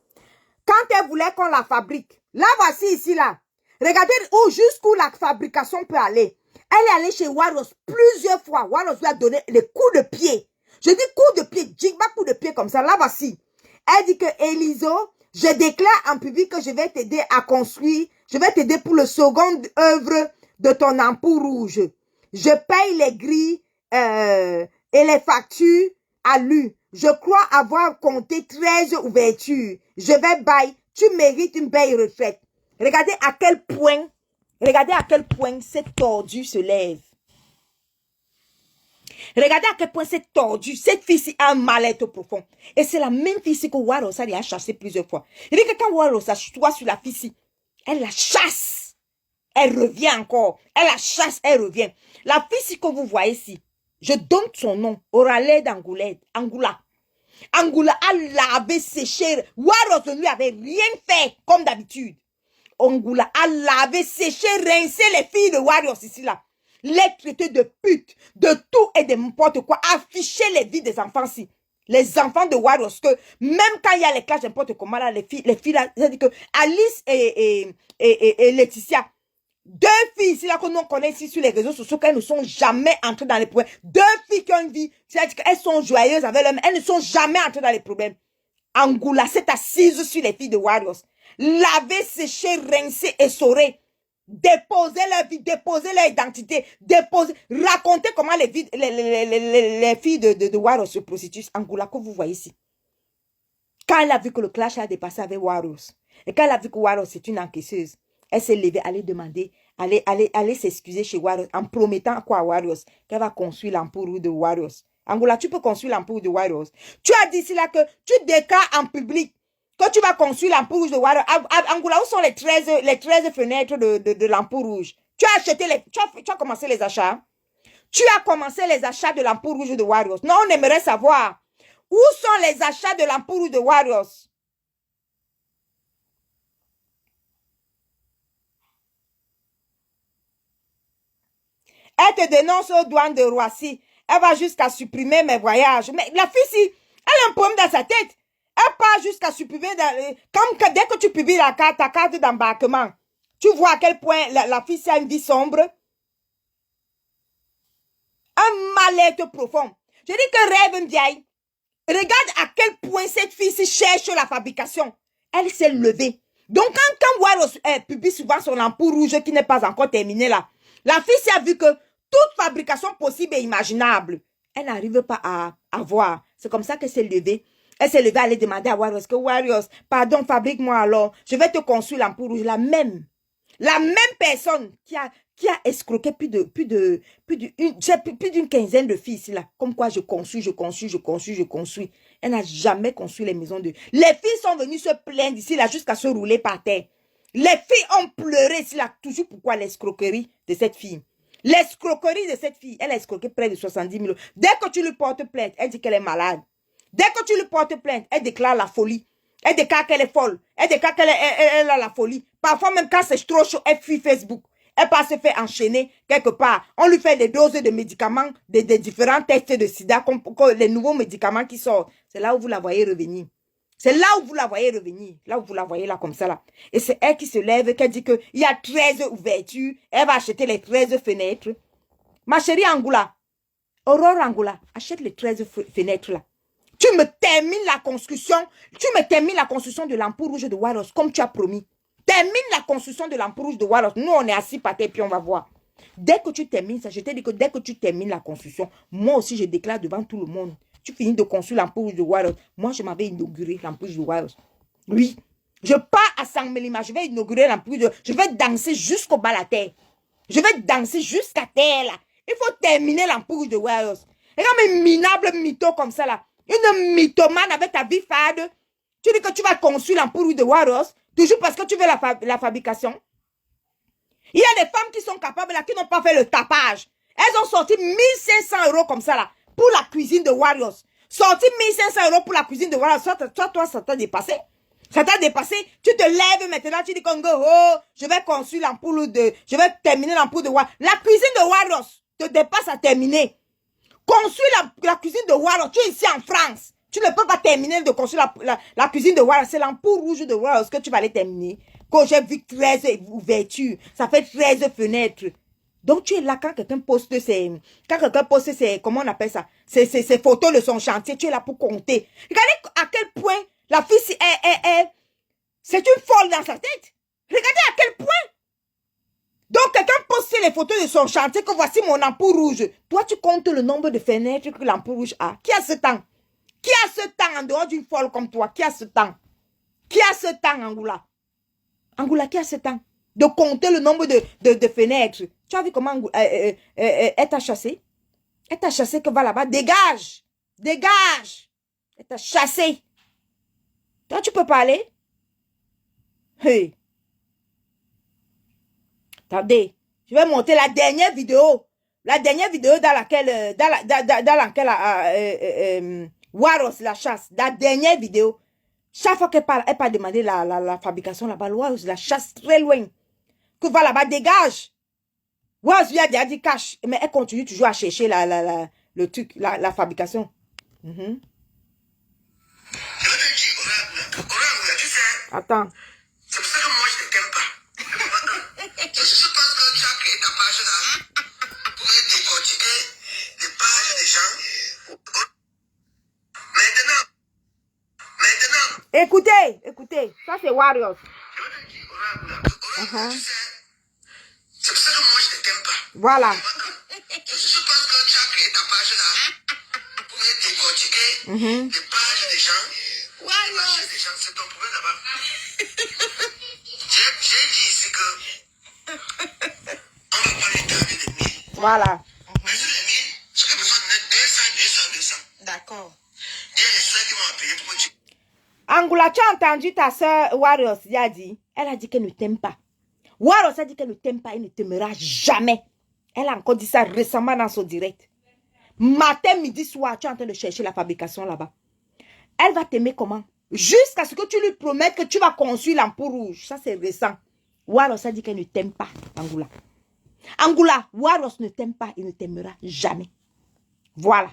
Quand elle voulait qu'on la fabrique, là voici ici là. Regardez jusqu'où la fabrication peut aller. Elle est allée chez Waros plusieurs fois. Waros lui a donné les coups de pied. Je dis coups de pied, jigba coups de pied comme ça. Là, voici. Elle dit que Eliso, je déclare en public que je vais t'aider à construire. Je vais t'aider pour le second œuvre de ton ampoule rouge. Je paye les grilles et les factures à lui. Je crois avoir compté 13 ouvertures. Je vais bailler. Tu mérites une belle retraite. Regardez à quel point cette tordue se lève. Regardez à quel point cette tordue, cette fille-ci a un mal-être profond. Et c'est la même fille-ci que Waros a chassé plusieurs fois. Il dit que quand Waros assoit sur la fille-ci, elle la chasse. Elle revient encore. Elle la chasse, elle revient. La fille-ci que vous voyez ici, je donne son nom, Orale d'Angoula. Angoula a lavé, séché. Waros ne lui avait rien fait, comme d'habitude. Angoula a lavé, séché, rincé les filles de Warriors ici là. Les traiter de putes, de tout et de n'importe quoi. Afficher les vies des enfants ici. Les enfants de Warriors, que même quand il y a les classes n'importe comment là, les filles là, c'est-à-dire que Alice et Laetitia, deux filles ici là que nous connaissons ici sur les réseaux sociaux, qu'elles ne sont jamais entrées dans les problèmes. Deux filles qui ont une vie, c'est-à-dire qu'elles sont joyeuses avec elles, elles ne sont jamais entrées dans les problèmes. Angoula s'est assise sur les filles de Warriors. Laver, sécher, rincer, essorer. Déposer leur vie, déposer leur identité, raconter comment les filles de Warriors se prostituent. Angoula, que vous voyez ici. Quand elle a vu que le clash a dépassé avec Warriors, et quand elle a vu que Warriors c'est une encaisseuse, elle s'est levée, aller demander, aller s'excuser chez Warriors, en promettant quoi à Warriors, qu'elle va construire l'ampoule de Warriors. Angoula, tu peux construire l'ampoule de Warriors. Tu as dit là que tu déclares en public que tu vas construire l'ampoule rouge de Warriors. Angoula, où sont les 13 fenêtres de l'ampoule rouge? Tu as acheté tu as commencé les achats. Tu as commencé les achats de l'ampoule rouge de Warriors. Non, on aimerait savoir. Où sont les achats de l'ampoule rouge de Warriors? Elle te dénonce aux douanes de Roissy. Elle va jusqu'à supprimer mes voyages. Mais la fille, elle a un problème dans sa tête. Elle part jusqu'à supprimer, comme dès que tu publies ta carte d'embarquement, tu vois à quel point la fille a une vie sombre. Un mal-être profond. Je dis que rêve Ndiaye. Regarde à quel point cette fille cherche la fabrication. Elle s'est levée. Donc quand Waros publie souvent son ampoule rouge qui n'est pas encore terminée là, la fille a vu que toute fabrication possible et imaginable, elle n'arrive pas à voir. C'est comme ça qu'elle s'est levée. Elle s'est levée à aller demander à Warriors que Warriors, pardon, fabrique-moi alors. Je vais te construire l'ampoule rouge. La même personne qui a escroqué plus d'une quinzaine de filles ici là. Comme quoi je construis. Elle n'a jamais construit les maisons de... Les filles sont venues se plaindre ici là jusqu'à se rouler par terre. Les filles ont pleuré ici là. Toujours pourquoi l'escroquerie de cette fille. L'escroquerie de cette fille. Elle a escroqué près de 70 000 €. Dès que tu lui portes plainte, elle dit qu'elle est malade. Dès que tu lui portes plainte, elle déclare la folie. Elle déclare qu'elle est folle. Elle déclare qu'elle a la folie. Parfois, même quand c'est trop chaud, elle fuit Facebook. Elle part se faire enchaîner quelque part. On lui fait des doses de médicaments, des différents tests de sida, comme les nouveaux médicaments qui sortent. C'est là où vous la voyez revenir. C'est là où vous la voyez revenir. Là où vous la voyez là comme ça là. Et c'est elle qui se lève, qui dit qu'il y a 13 ouvertures. Elle va acheter les 13 fenêtres. Ma chérie Angoula, Aurore Angoula, achète les 13 fenêtres là. Tu me termines la construction. Tu me termines la construction de l'ampoule rouge de Waros comme tu as promis. Termine la construction de l'ampoule rouge de Waros. Nous, on est assis par terre puis on va voir. Dès que tu termines ça, je t'ai dit que dès que tu termines la construction, moi aussi, je déclare devant tout le monde. Tu finis de construire l'ampoule rouge de Waros. Moi, je m'avais inauguré l'ampoule rouge de Waros. Oui. Je pars à Saint-Mélima. Je vais inaugurer l'ampoule rouge. Je vais danser jusqu'au bas de la terre. Je vais danser jusqu'à terre là. Il faut terminer l'ampoule rouge de Waros. Et comme un minable mytho comme ça là. Une mythomane avec ta vie fade. Tu dis que tu vas construire l'ampoule de Waros, toujours parce que tu veux la fabrication. Il y a des femmes qui sont capables là, qui n'ont pas fait le tapage. Elles ont sorti 1500 € comme ça là, pour la cuisine de Warriors. Sorti 1500 € pour la cuisine de Warriors. Toi, ça t'a dépassé. Ça t'a dépassé. Tu te lèves maintenant, tu dis qu'on je vais construire l'ampoule je vais terminer l'ampoule de Warriors. La cuisine de Warriors te dépasse à terminer. Construire la cuisine de Warriors. Tu es ici en France. Tu ne peux pas terminer de construire la cuisine de Warriors. C'est l'ampoule rouge de Warriors que tu vas aller terminer. que j'ai vu 13 ouvertures, ça fait 13 fenêtres. Donc, tu es là quand quelqu'un poste ses, comment on appelle ça, ses photos de son chantier, tu es là pour compter. Regardez à quel point la fille c'est une folle dans sa tête. Regardez à quel point. Donc, quelqu'un poste les photos de son chantier, que voici mon ampoule rouge. Toi, tu comptes le nombre de fenêtres que l'ampoule rouge a. Qui a ce temps? Qui a ce temps en dehors d'une folle comme toi? Qui a ce temps? Qui a ce temps, Angoula? Angoula, qui a ce temps de compter le nombre de fenêtres? Tu as vu comment elle t'a chassé? Elle t'a chassé que va là-bas. Dégage! Dégage! Elle t'a chassé. Toi, tu peux parler? Hey! Attendez, je vais monter la dernière vidéo. La dernière vidéo dans laquelle, Waros la chasse. La dernière vidéo. Chaque fois qu'elle parle, elle pas demandé la fabrication là-bas. Waros la chasse très loin. Que va là-bas, dégage. Waros lui a déjà dit cache. Mais elle continue toujours à chercher le truc, la fabrication. Attends. C'est pour ça que moi, je ne t'aime pas. Je suppose que tu as créé ta page là pour décortiquer les pages des gens. Maintenant. Écoutez, ça c'est Warriors. C'est pour ça que moi, je ne t'aime pas. Voilà. Je suppose que tu as créé ta page là pour décortiquer les pages des gens. Les pages des gens, c'est ton problème là-bas. J'ai dit ici que on va pas les garder des mille. Voilà. Mais sur les mille, j'aurais besoin de 200. D'accord. Il y a les soeurs qui vont payer pour dire. Angoula, tu as entendu ta soeur Warriors, elle a dit qu'elle ne t'aime pas. Warriors a dit qu'elle ne t'aime pas, elle ne t'aimera jamais. Elle a encore dit ça récemment dans son direct. Matin, midi, soir, tu es en train de chercher la fabrication là-bas. Elle va t'aimer comment? Jusqu'à ce que tu lui promettes que tu vas construire l'ampoule rouge. Ça, c'est récent. Warriors a dit qu'elle ne t'aime pas, Angoula. Angoula, Warriors ne t'aime pas, il ne t'aimera jamais. Voilà.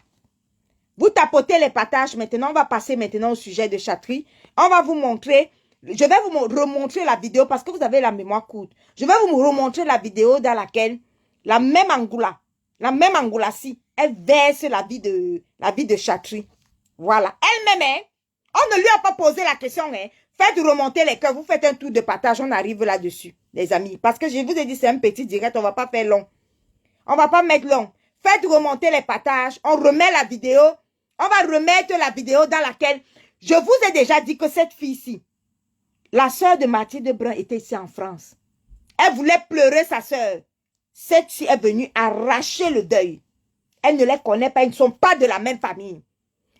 Vous tapotez les partages. Maintenant, on va passer maintenant au sujet de Chatri. On va vous montrer. Je vais vous remontrer la vidéo parce que vous avez la mémoire courte. Je vais vous remontrer la vidéo dans laquelle la même Angoula si elle verse la vie de Chatri. Voilà. Elle-même, hein, on ne lui a pas posé la question. Hein. Faites remonter les cœurs. Vous faites un tour de partage. On arrive là-dessus, les amis. Parce que je vous ai dit, c'est un petit direct. On ne va pas faire long. On ne va pas mettre long. Faites remonter les partages. On remet la vidéo. On va remettre la vidéo dans laquelle je vous ai déjà dit que cette fille-ci, la sœur de Mathilde Brun était ici en France. Elle voulait pleurer sa sœur. Cette fille est venue arracher le deuil. Elle ne les connaît pas. Ils ne sont pas de la même famille.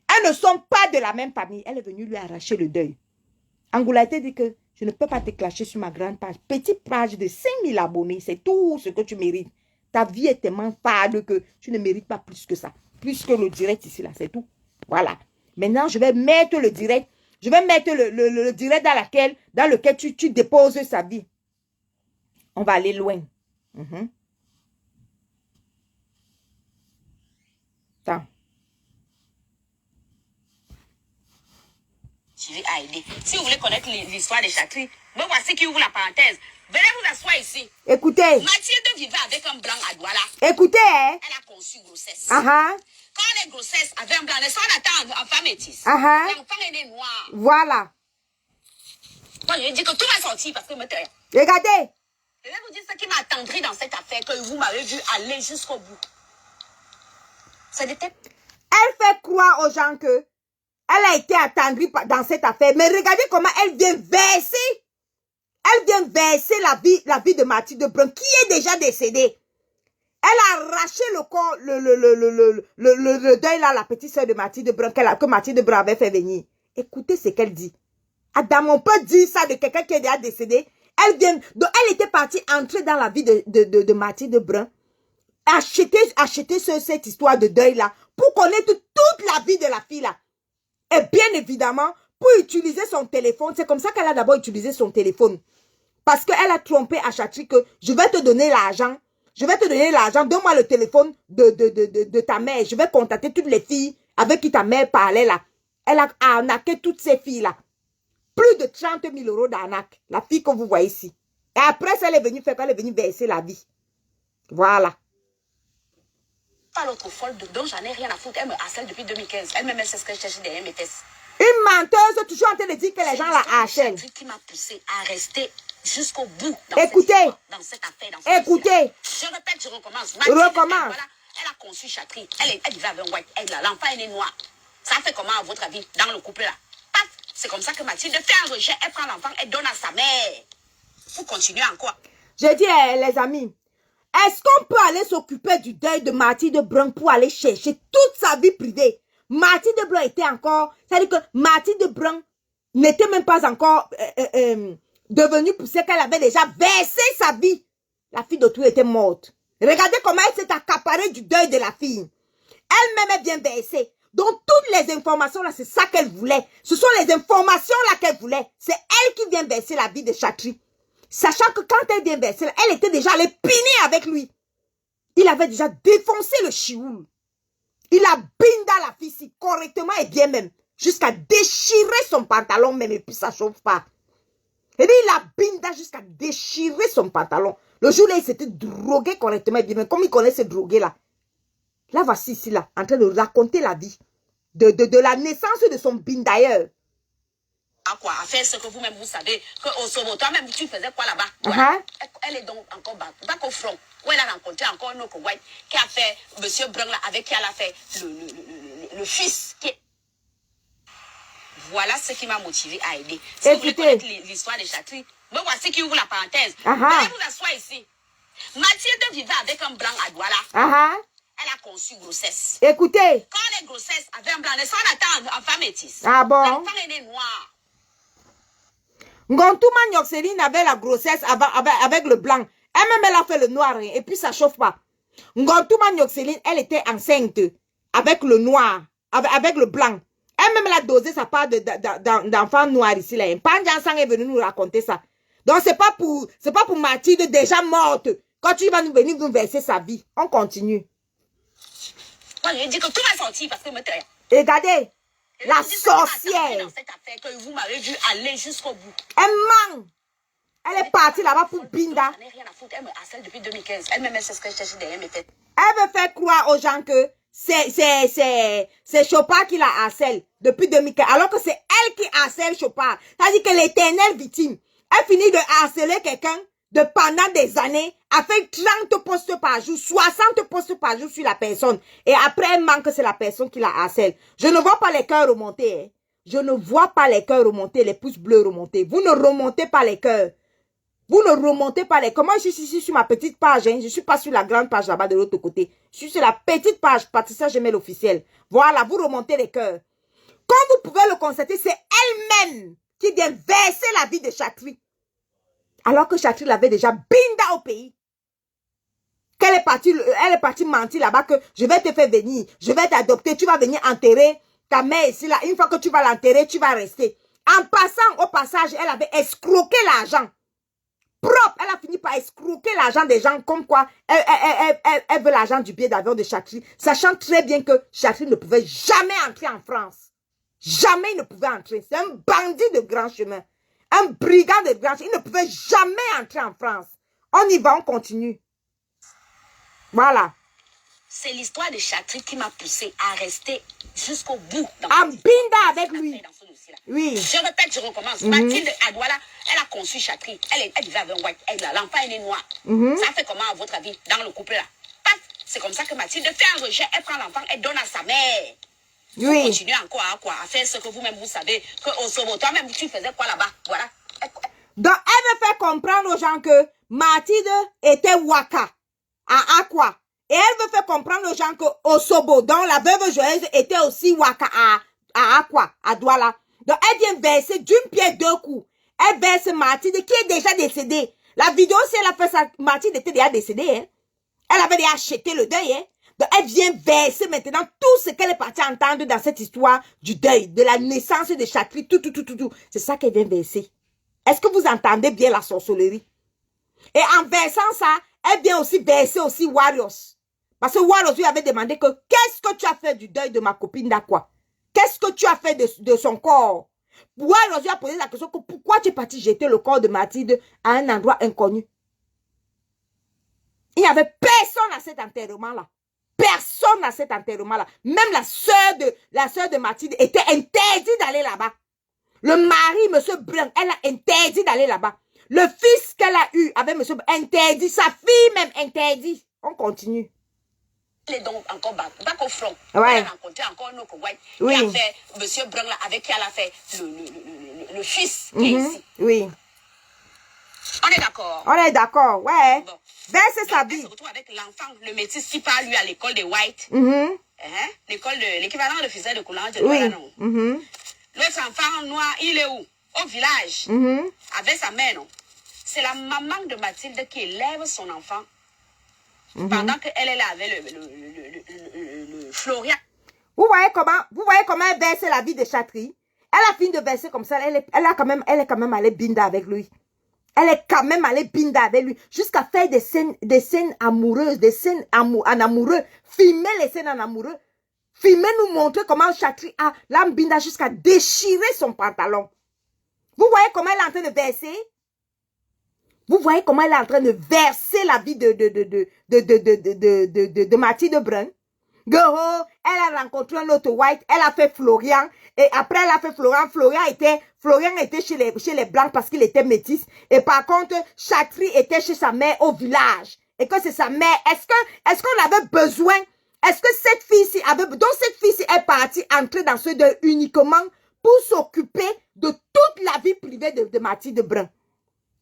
Elles ne sont pas de la même famille. Elle est venue lui arracher le deuil. Angoula a dit que je ne peux pas te clasher sur ma grande page. Petite page de 5000 abonnés. C'est tout ce que tu mérites. Ta vie est tellement fade que tu ne mérites pas plus que ça. Plus que le direct ici, là, c'est tout. Voilà. Maintenant, je vais mettre le direct. Je vais mettre le direct dans lequel tu déposes sa vie. On va aller loin. Attends. Chérie a aidé. Si vous voulez connaître l'histoire de Chatri, me voici qui ouvre la parenthèse. Venez vous asseoir ici. Écoutez. Mathilde vivait avec un blanc à Douala. Écoutez, hein. Elle a conçu grossesse. Aha. Quand les grossesses avaient un blanc, les soins attendent en femme métisse. Aha. L'enfant est né noir. Voilà. Moi, je lui ai dit que tout va sortir parce que me tais. Regardez. Je vais vous dire ce qui m'a attendri dans cette affaire, que vous m'avez vu aller jusqu'au bout. Ça n'était pas. Elle fait croire aux gens que elle a été attendrie dans cette affaire. Mais regardez comment elle vient verser. Elle vient verser la vie de Mathilde Brun, qui est déjà décédée. Elle a arraché le corps, le deuil là, la petite soeur de Mathilde Brun, que Mathilde Brun avait fait venir. Écoutez ce qu'elle dit. Adam, on peut dire ça de quelqu'un qui est déjà décédé. Elle vient, donc elle était partie entrer dans la vie de Mathilde Brun, acheter cette histoire de deuil là, pour connaître toute la vie de la fille là. Et bien évidemment, pour utiliser son téléphone, c'est comme ça qu'elle a d'abord utilisé son téléphone. Parce qu'elle a trompé à Chatri que je vais te donner l'argent. Je vais te donner l'argent. Donne-moi le téléphone de ta mère. Je vais contacter toutes les filles avec qui ta mère parlait là. Elle a arnaqué toutes ces filles là. plus de 30 000 € d'arnaque. La fille que vous voyez ici. Et après, elle est venue faire quoi? Elle est venue verser la vie. Voilà. Pas l'autre folle dont j'en ai rien à foutre. Elle me harcèle depuis 2015. Elle-même, elle sait ce que je cherche derrière mes tests. Une menteuse toujours en train de dire que les gens la harcèlent. C'est qui m'a poussé à rester jusqu'au bout. Écoutez. Dans cette affaire. Écoutez. Je répète, je recommence. Recommence. Voilà, elle a conçu Chatri. Elle vivait avec un white. L'enfant est né noir. Ça fait comment à votre avis dans le couple là? Paf, c'est comme ça que Mathilde fait un rejet. Elle prend l'enfant, elle donne à sa mère. Vous continuez encore. Je dis, les amis, est-ce qu'on peut aller s'occuper du deuil de Mathilde Brun pour aller chercher toute sa vie privée? Mathilde Brun était encore, c'est-à-dire que Mathilde Brun n'était même pas encore devenue poussée qu'elle avait déjà versé sa vie. La fille d'autrui était morte. Regardez comment elle s'est accaparée du deuil de la fille. Elle-même est bien versée. Donc toutes les informations là, c'est ça qu'elle voulait. Ce sont les informations là qu'elle voulait. C'est elle qui vient verser la vie de Chatri. Sachant que quand elle vient verser, elle était déjà allée piner avec lui. Il avait déjà défoncé le chioul. Il a binda la fille si correctement et bien même. Jusqu'à déchirer son pantalon même et puis ça chauffe pas. Et puis il a binda jusqu'à déchirer son pantalon. Le jour là, il s'était drogué correctement et bien même. Comme il connaît ce drogué là. Là, voici ici là, en train de raconter la vie. De la naissance de son bindailleur. À quoi? À faire ce que vous-même vous savez. Que au Sobo, toi-même, tu faisais quoi là-bas? Elle est donc encore back au front. Où elle a rencontré encore un autre white qui a fait Monsieur Brun là, avec qui elle a fait le fils. Voilà ce qui m'a motivé à aider. Si vous voulez connaître l'histoire de Chatri, me voici qui ouvre la parenthèse. Allez vous asseoir ici. Mathilde vivait avec un blanc à Douala. Elle a conçu grossesse. Écoutez. Quand les grossesses avaient un blanc, les soins attendent en femme métisse. Ah bon? L'enfant est né noir. Ngontouma Nyoxeline avait la grossesse avec le blanc. Elle-même, elle a fait le noir et puis ça chauffe pas. Ngontouma Nyoxeline, elle était enceinte avec le noir, avec le blanc. Elle-même, elle a dosé sa part d'enfant noir ici. Là. Panjansang est venu nous raconter ça. Donc, c'est pas pour Mathilde déjà morte. Quand tu vas nous venir nous verser sa vie, on continue. Moi, je dis que tout va sortir parce que me tais. Regardez, la sorcière. Dans cette affaire que vous m'avez dû aller jusqu'au bout. Elle ment. Elle est partie là-bas pour Binda. Je n'ai rien à foutre. Elle me harcèle depuis 2015. Elle-même, elle sait ce que je cherche derrière mes têtes. Elle veut faire croire aux gens que c'est Chopard qui la harcèle depuis 2015. Alors que c'est elle qui harcèle Chopard. C'est-à-dire que l'éternelle victime. Elle finit de harceler quelqu'un pendant des années, a fait 30 postes par jour, 60 postes par jour sur la personne. Et après, elle manque que c'est la personne qui la harcèle. Je ne vois pas les cœurs remonter. Hein. Je ne vois pas les cœurs remonter, les pouces bleus remonter. Vous ne remontez pas les cœurs. Vous ne remontez pas les cœurs. Moi, je suis ici sur ma petite page. Hein. Je ne suis pas sur la grande page là-bas de l'autre côté. Je suis sur la petite page Patricia Gemel officielle. Voilà, vous remontez les cœurs. Comme vous pouvez le constater, c'est elle-même qui vient verser la vie de Chatri. Alors que Chatri l'avait déjà binda au pays. Elle est partie mentir là-bas que je vais te faire venir, je vais t'adopter, tu vas venir enterrer ta mère ici là. Une fois que tu vas l'enterrer, tu vas rester. En passant au passage, elle avait escroqué l'argent. Propre, elle a fini par escroquer l'argent des gens comme quoi elle veut l'argent du billet d'avion de Chatri, sachant très bien que Chatri ne pouvait jamais entrer en France. Jamais il ne pouvait entrer. C'est un bandit de grand chemin. Un brigand de grand chemin. Il ne pouvait jamais entrer en France. On y va, on continue. Voilà. C'est l'histoire de Chatri qui m'a poussé à rester jusqu'au bout. En binda avec lui. Oui. Je répète, je recommence. Mathilde Adouala, elle a conçu Chatri. Elle vivait avec un white. L'enfant est né noir. Ça fait comment à votre avis dans le couple là? Paf, c'est comme ça que Mathilde fait un rejet. Elle prend l'enfant, elle donne à sa mère. Vous continuez encore à faire ce que vous-même vous savez. Que au Sobo, toi-même, tu faisais quoi là-bas? Voilà. Donc, elle veut faire comprendre aux gens que Mathilde était Waka à Aqua. Et elle veut faire comprendre aux gens que Osobo, dont la veuve joyeuse, était aussi Waka à Aqua, à Douala. Donc, elle vient verser d'une pierre deux coups. Elle verse Mathilde qui est déjà décédée. La vidéo, si elle a fait ça, Mathilde était déjà décédée. Hein. Elle avait déjà acheté le deuil. Hein. Donc, elle vient verser maintenant tout ce qu'elle est partie entendre dans cette histoire du deuil, de la naissance de Chatri, tout. C'est ça qu'elle vient verser. Est-ce que vous entendez bien la sorcellerie? Et en versant ça, elle vient aussi verser aussi Warriors. Parce que Warriors lui avait demandé que qu'est-ce que tu as fait du deuil de ma copine d'Aqua? Qu'est-ce que tu as fait de son corps? Why lui a posé la question que pourquoi tu es parti jeter le corps de Mathilde à un endroit inconnu? Il n'y avait personne à cet enterrement-là. Personne à cet enterrement-là. Même la sœur de Mathilde était interdite d'aller là-bas. Le mari, M. Brun, elle a interdit d'aller là-bas. Le fils qu'elle a eu avec M. Brun, interdit. Sa fille même interdit. On continue. Elle est donc encore back au front. Ouais. Elle a rencontré encore un autre white Oui. qui a fait M. Brun là, avec qui elle a fait le fils qui est ici. Oui. On est d'accord. On est d'accord, ouais. Bon. Verser sa Elle vie. se retrouve avec l'enfant, le métis qui parle lui à l'école des whites. L'équivalent de fils de Coulange de Oui. non. L'autre enfant noir, il est où? Au village. Avec sa mère, non? C'est la maman de Mathilde qui élève son enfant. Pendant qu'elle est là avec le Florian. Vous voyez comment elle verse la vie de Chatri? Elle a fini de verser comme ça. Elle est quand même allée binda avec lui. Elle est quand même allée binda avec lui. Jusqu'à faire des scènes amoureuses, des scènes en amoureux. Filmer les scènes en amoureux. Filmer nous montrer comment Chatri a l'âme binda jusqu'à déchirer son pantalon. Vous voyez comment elle est en train de verser? Vous voyez comment elle est en train de verser la vie de Mathilde Brun? Goro, elle a rencontré un autre white, elle a fait Florian, et après elle a fait Florian. Florian était chez les blancs parce qu'il était métis, et par contre, Chatri était chez sa mère au village, et que c'est sa mère. Est-ce qu'on avait besoin, est-ce que cette fille-ci est partie entrer dans ce deuil uniquement pour s'occuper de toute la vie privée de Mathilde Brun?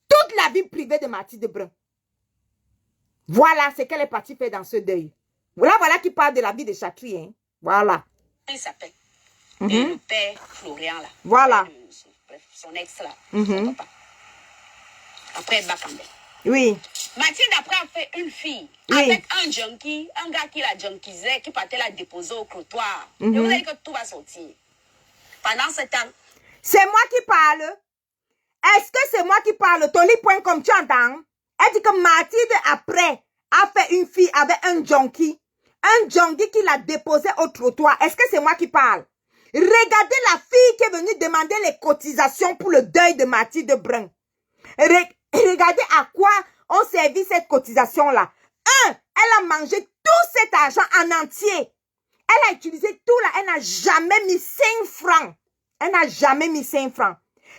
Toute la vie privée de Mathilde Brun. Voilà ce qu'elle est partie faire dans ce deuil. Voilà qui parle de la vie de Chatri, hein. Voilà. Il s'appelle. Le père Florian, là. Voilà. Son ex, là. Son papa. Après, Bakambé. Oui. Mathilde, après, a fait une fille. Oui. Avec un junkie, un gars qui la junkisait, qui partait la déposer au trottoir. Et vous avez dit que tout va sortir. Pendant ce temps. C'est moi qui parle. Est-ce que c'est moi qui parle? Toli.com, tu entends? Elle dit que Mathilde, après, a fait une fille avec un junkie. Un junkie qui l'a déposé au trottoir. Est-ce que c'est moi qui parle? Regardez la fille qui est venue demander les cotisations pour le deuil de Mathilde Brun. Regardez à quoi on servit cette cotisation-là. Elle a mangé tout cet argent en entier. Elle a utilisé tout là. Elle n'a jamais mis 5 francs. Elle n'a jamais mis 5 francs.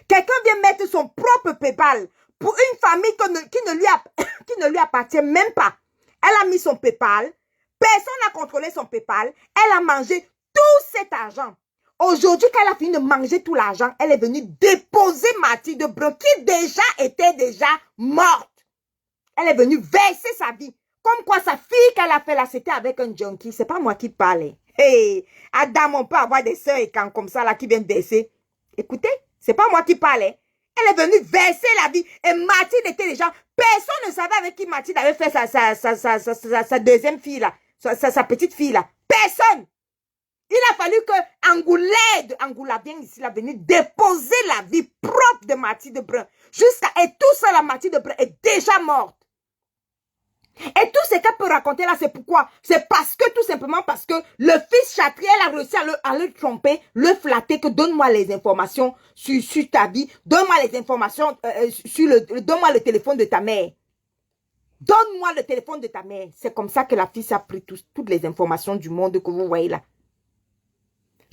Quelqu'un vient mettre son propre PayPal pour une famille qui ne lui appartient même pas. Elle a mis son PayPal. Personne n'a contrôlé son PayPal. Elle a mangé tout cet argent. Aujourd'hui, quand elle a fini de manger tout l'argent, elle est venue déposer Mathilde Brun, qui était déjà morte. Elle est venue verser sa vie. Comme quoi sa fille qu'elle a fait là, c'était avec un junkie. C'est pas moi qui parlais. Hey, Adam, on peut avoir des sœurs et quand comme ça là qui viennent verser. Écoutez, c'est pas moi qui parlais. Elle est venue verser la vie. Et Mathilde était déjà... Personne ne savait avec qui Mathilde avait fait sa deuxième fille là. Sa petite fille là. Personne. Il a fallu que Angoula vienne ici, là, venir déposer la vie propre de Mathilde Brun. Et tout ça, la Mathilde Brun est déjà morte. Et tout ce qu'elle peut raconter là, c'est pourquoi? C'est tout simplement parce que le fils Chatri, elle a réussi à le tromper, le flatter, que donne-moi les informations sur ta vie, donne-moi les informations donne-moi le téléphone de ta mère. Donne-moi le téléphone de ta mère. C'est comme ça que la fille a pris toutes les informations du monde que vous voyez là.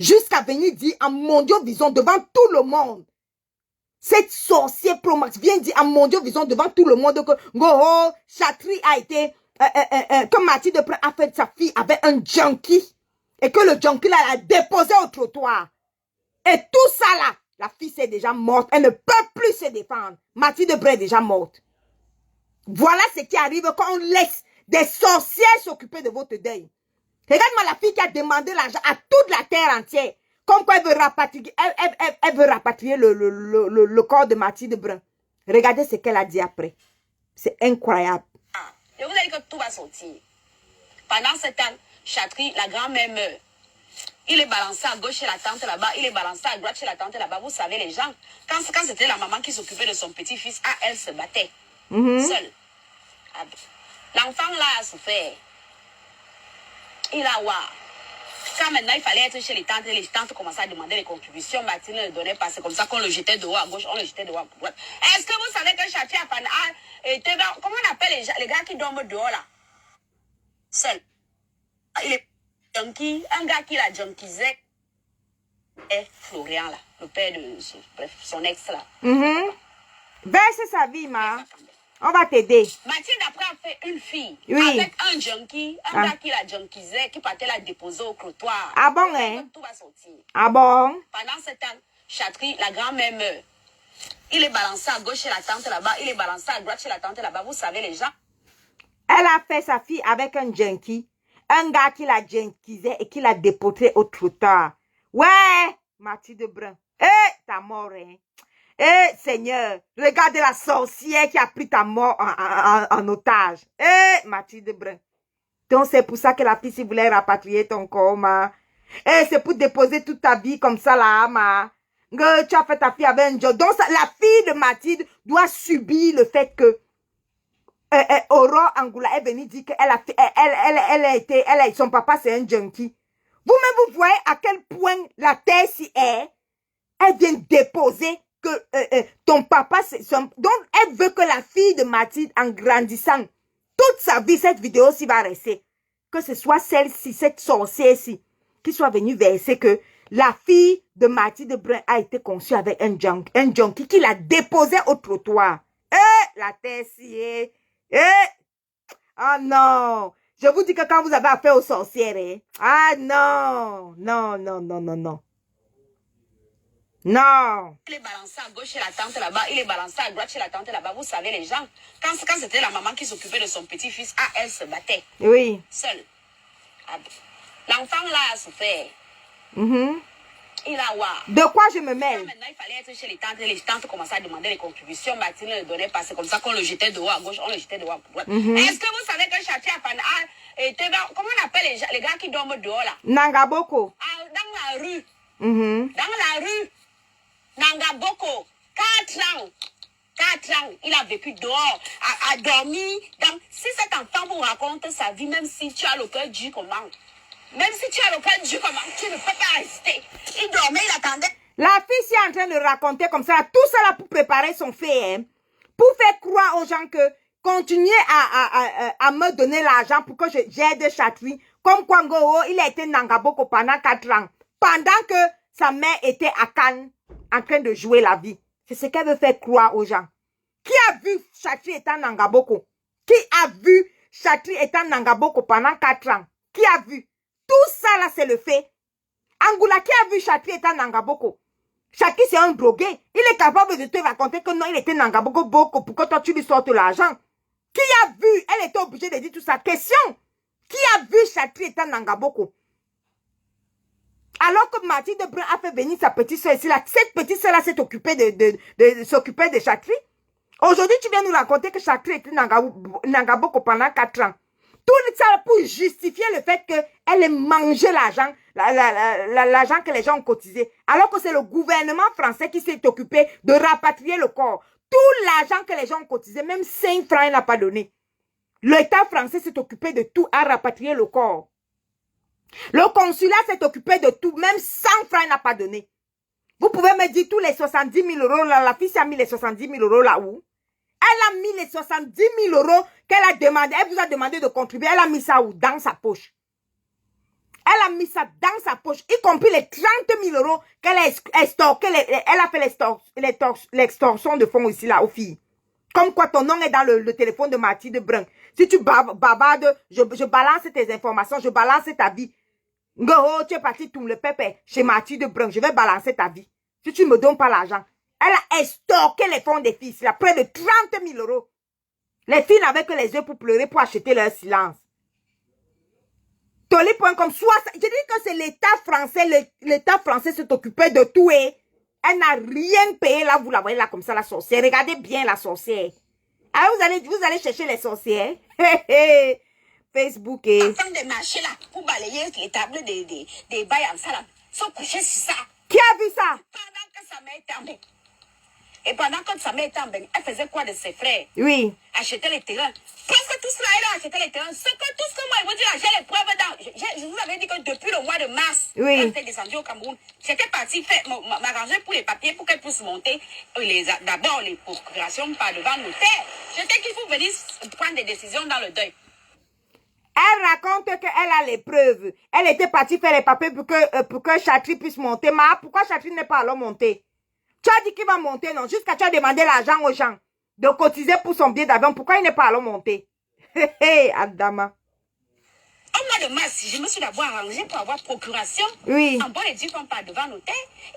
Jusqu'à venir dire en Mondiovision devant tout le monde. Cette sorcière Promax vient dire en Mondiovision devant tout le monde que Chatri a été, que Mathilde a fait sa fille avec un junkie. Et que le junkie l'a déposé au trottoir. Et tout ça là, la fille c'est déjà morte. Elle ne peut plus se défendre. Mathilde Brun est déjà morte. Voilà ce qui arrive quand on laisse des sorcières s'occuper de votre deuil. Regarde-moi la fille qui a demandé l'argent à toute la terre entière. Comme quoi elle veut rapatrier, le corps de Mathilde Brun. Regardez ce qu'elle a dit après. C'est incroyable. Je vous ai dit que tout va sortir. Pendant ce temps, Chatri, la grand-mère meurt. Il est balancé à gauche chez la tante là-bas. Il est balancé à droite chez la tante là-bas. Vous savez, les gens, quand c'était la maman qui s'occupait de son petit-fils, elle se battait. Seule. L'enfant là a souffert. Il a ouah. Ça, maintenant, il fallait être chez les tantes. Et les tantes commençaient à demander les contributions. Mathilde ne donnait pas. C'est comme ça qu'on le jetait de haut à gauche, on le jetait de haut à droite. Est-ce que vous savez que Châtier était dans... Comment on appelle les gars qui dorment dehors, là? Seul. Il est junkie. Un gars qui l'a junkisé est Florian, là. Le père de... Bref, son ex, là. Verse sa vie, ma. On va t'aider. Mathilde, après, a fait une fille. Oui. Avec un junkie. Un gars qui la junkisait, qui partait la déposer au trottoir. Ah bon, hein? Tout va sortir. Ah bon? Pendant ce temps, Chatri, la grand-mère meurt. Il est balancé à gauche chez la tante là-bas. Il est balancé à droite chez la tante là-bas. Vous savez, les gens. Elle a fait sa fille avec un junkie. Un gars qui la junkisait et qui l'a dépoté au trottoir. Ouais, Mathilde Brun. Ta mort, hein? Seigneur, regarde la sorcière qui a pris ta mort en otage. Mathilde Brun. Donc, c'est pour ça que la fille, si voulait rapatrier ton corps, ma. C'est pour déposer toute ta vie comme ça, là, ma. Tu as fait ta fille avec un job. Donc, la fille de Mathilde doit subir le fait que Aurore Angoula est venue dire qu'elle a fait, son papa, c'est un junkie. Vous-même, vous voyez à quel point la terre si elle vient déposer que ton papa, c'est son... Donc, elle veut que la fille de Mathilde, en grandissant, toute sa vie, cette vidéo-ci va rester. Que ce soit celle-ci, cette sorcière-ci, qui soit venue verser que la fille de Mathilde Brun a été conçue avec un junkie qui l'a déposé au trottoir. La terre si oh non! Je vous dis que quand vous avez affaire aux sorcières, ah non! Non, non, non, non, non. Non. Il est balancé à gauche chez la tante là-bas. Il est balancé à droite chez la tante là-bas. Vous savez, les gens, quand c'était la maman qui s'occupait de son petit-fils, elle se battait. Oui. Seule. L'enfant là a souffert. Il a ouah. De quoi je me mêle? Maintenant, il fallait être chez les tantes. Et les tantes commençaient à demander les contributions. Mathilde ne donnait pas. C'est comme ça qu'on le jetait de haut à gauche, on le jetait de haut à droite. Est-ce que vous savez que Châtier était dans... Comment on appelle les gars qui dorment dehors, là? Nangaboko. Dans la rue. Dans la rue. Nangaboko. 4 ans. 4 ans. Il a vécu dehors. A dormi. Si cet enfant vous raconte sa vie, même si tu as le cœur dur, comment? Même si tu as le cœur dur, comment? Tu ne peux pas rester. Il dormait, il attendait. La fille est en train de raconter comme ça, tout ça pour préparer son fait, hein, pour faire croire aux gens que continuez à me donner l'argent pour que j'aide Chatri. Comme Kwango, il a été Nangaboko pendant 4 ans. Pendant que sa mère était à Cannes, en train de jouer la vie. C'est ce qu'elle veut faire croire aux gens. Qui a vu Chatri étant Nangaboko? Qui a vu Chatri étant Nangaboko pendant 4 ans? Qui a vu? Tout ça là, c'est le fait. Angoula, qui a vu Chatri étant Nangaboko? Chatri, c'est un drogué. Il est capable de te raconter que non, il était Nangaboko Boko pour que toi, tu lui sortes l'argent. Qui a vu? Elle était obligée de dire tout ça. Question. Qui a vu Chatri étant Nangaboko? Alors que Mathilde Brun a fait venir sa petite soeur ici, là, cette petite soeur là s'est occupée de s'occuper de Chatri. Aujourd'hui, tu viens nous raconter que Chatri était Nangaboko pendant 4 ans. Tout ça pour justifier le fait qu'elle ait mangé l'argent, l'argent que les gens ont cotisé. Alors que c'est le gouvernement français qui s'est occupé de rapatrier le corps. Tout l'argent que les gens ont cotisé, même 5 francs, il n'a pas donné. L'État français s'est occupé de tout à rapatrier le corps. Le consulat s'est occupé de tout, même 100 francs, il n'a pas donné. Vous pouvez me dire tous les 70 000 euros, là, la fille a mis les 70 000 euros là où? Elle a mis les 70 000 euros qu'elle a demandé. Elle vous a demandé de contribuer. Elle a mis ça où? Dans sa poche. Elle a mis ça dans sa poche, y compris les 30 000 euros qu'elle a stocké. Elle a fait l'extorsion de fonds ici, là, aux filles. Comme quoi ton nom est dans le téléphone de Mathilde Brun. Si tu bavardes, je balance tes informations, je balance ta vie. Oh, tu es parti tout le pépé chez Mathilde Brun. Je vais balancer ta vie. Si tu ne me donnes pas l'argent. Elle a stocké les fonds des filles, là, près de 30 000 euros. Les filles n'avaient que les yeux pour pleurer, pour acheter leur silence. Toli.com, je dis que c'est l'État français, l'État français s'est occupé de tout et elle n'a rien payé, là, vous la voyez là comme ça, la sorcière. Regardez bien la sorcière. Alors vous allez chercher les sorcières. Facebook et... Attends des marchés là, pour balayer les tables des bails en salle. Sont couchés sur ça. Qui a vu ça? Pendant que sa mère était en bain. Et pendant que sa mère était en bain, elle faisait quoi de ses frères? Oui. Acheter les terrains. Parce que tout cela est là acheté les terrains. Tout ce que moi, je vous dis, là, j'ai les preuves dans. Je vous avais dit que depuis le mois de mars, Oui. quand j'étais descendue au Cameroun, j'étais partie m'arranger pour les papiers pour qu'elle puisse monter d'abord les procurations par devant le notaire. Je sais qu'il faut venir prendre des décisions dans le deuil. Elle raconte qu'elle a les preuves. Elle était partie faire les papiers pour que Chatri puisse monter. Mais pourquoi Chatri n'est pas allé monter? Tu as dit qu'il va monter, non? Jusqu'à tu as demandé l'argent aux gens de cotiser pour son billet d'avion. Pourquoi il n'est pas allé monter? Hé, hé, Adama. Au mois de mars, je me suis d'abord arrangée pour avoir procuration. Oui. En bonne et due forme par devant notaire.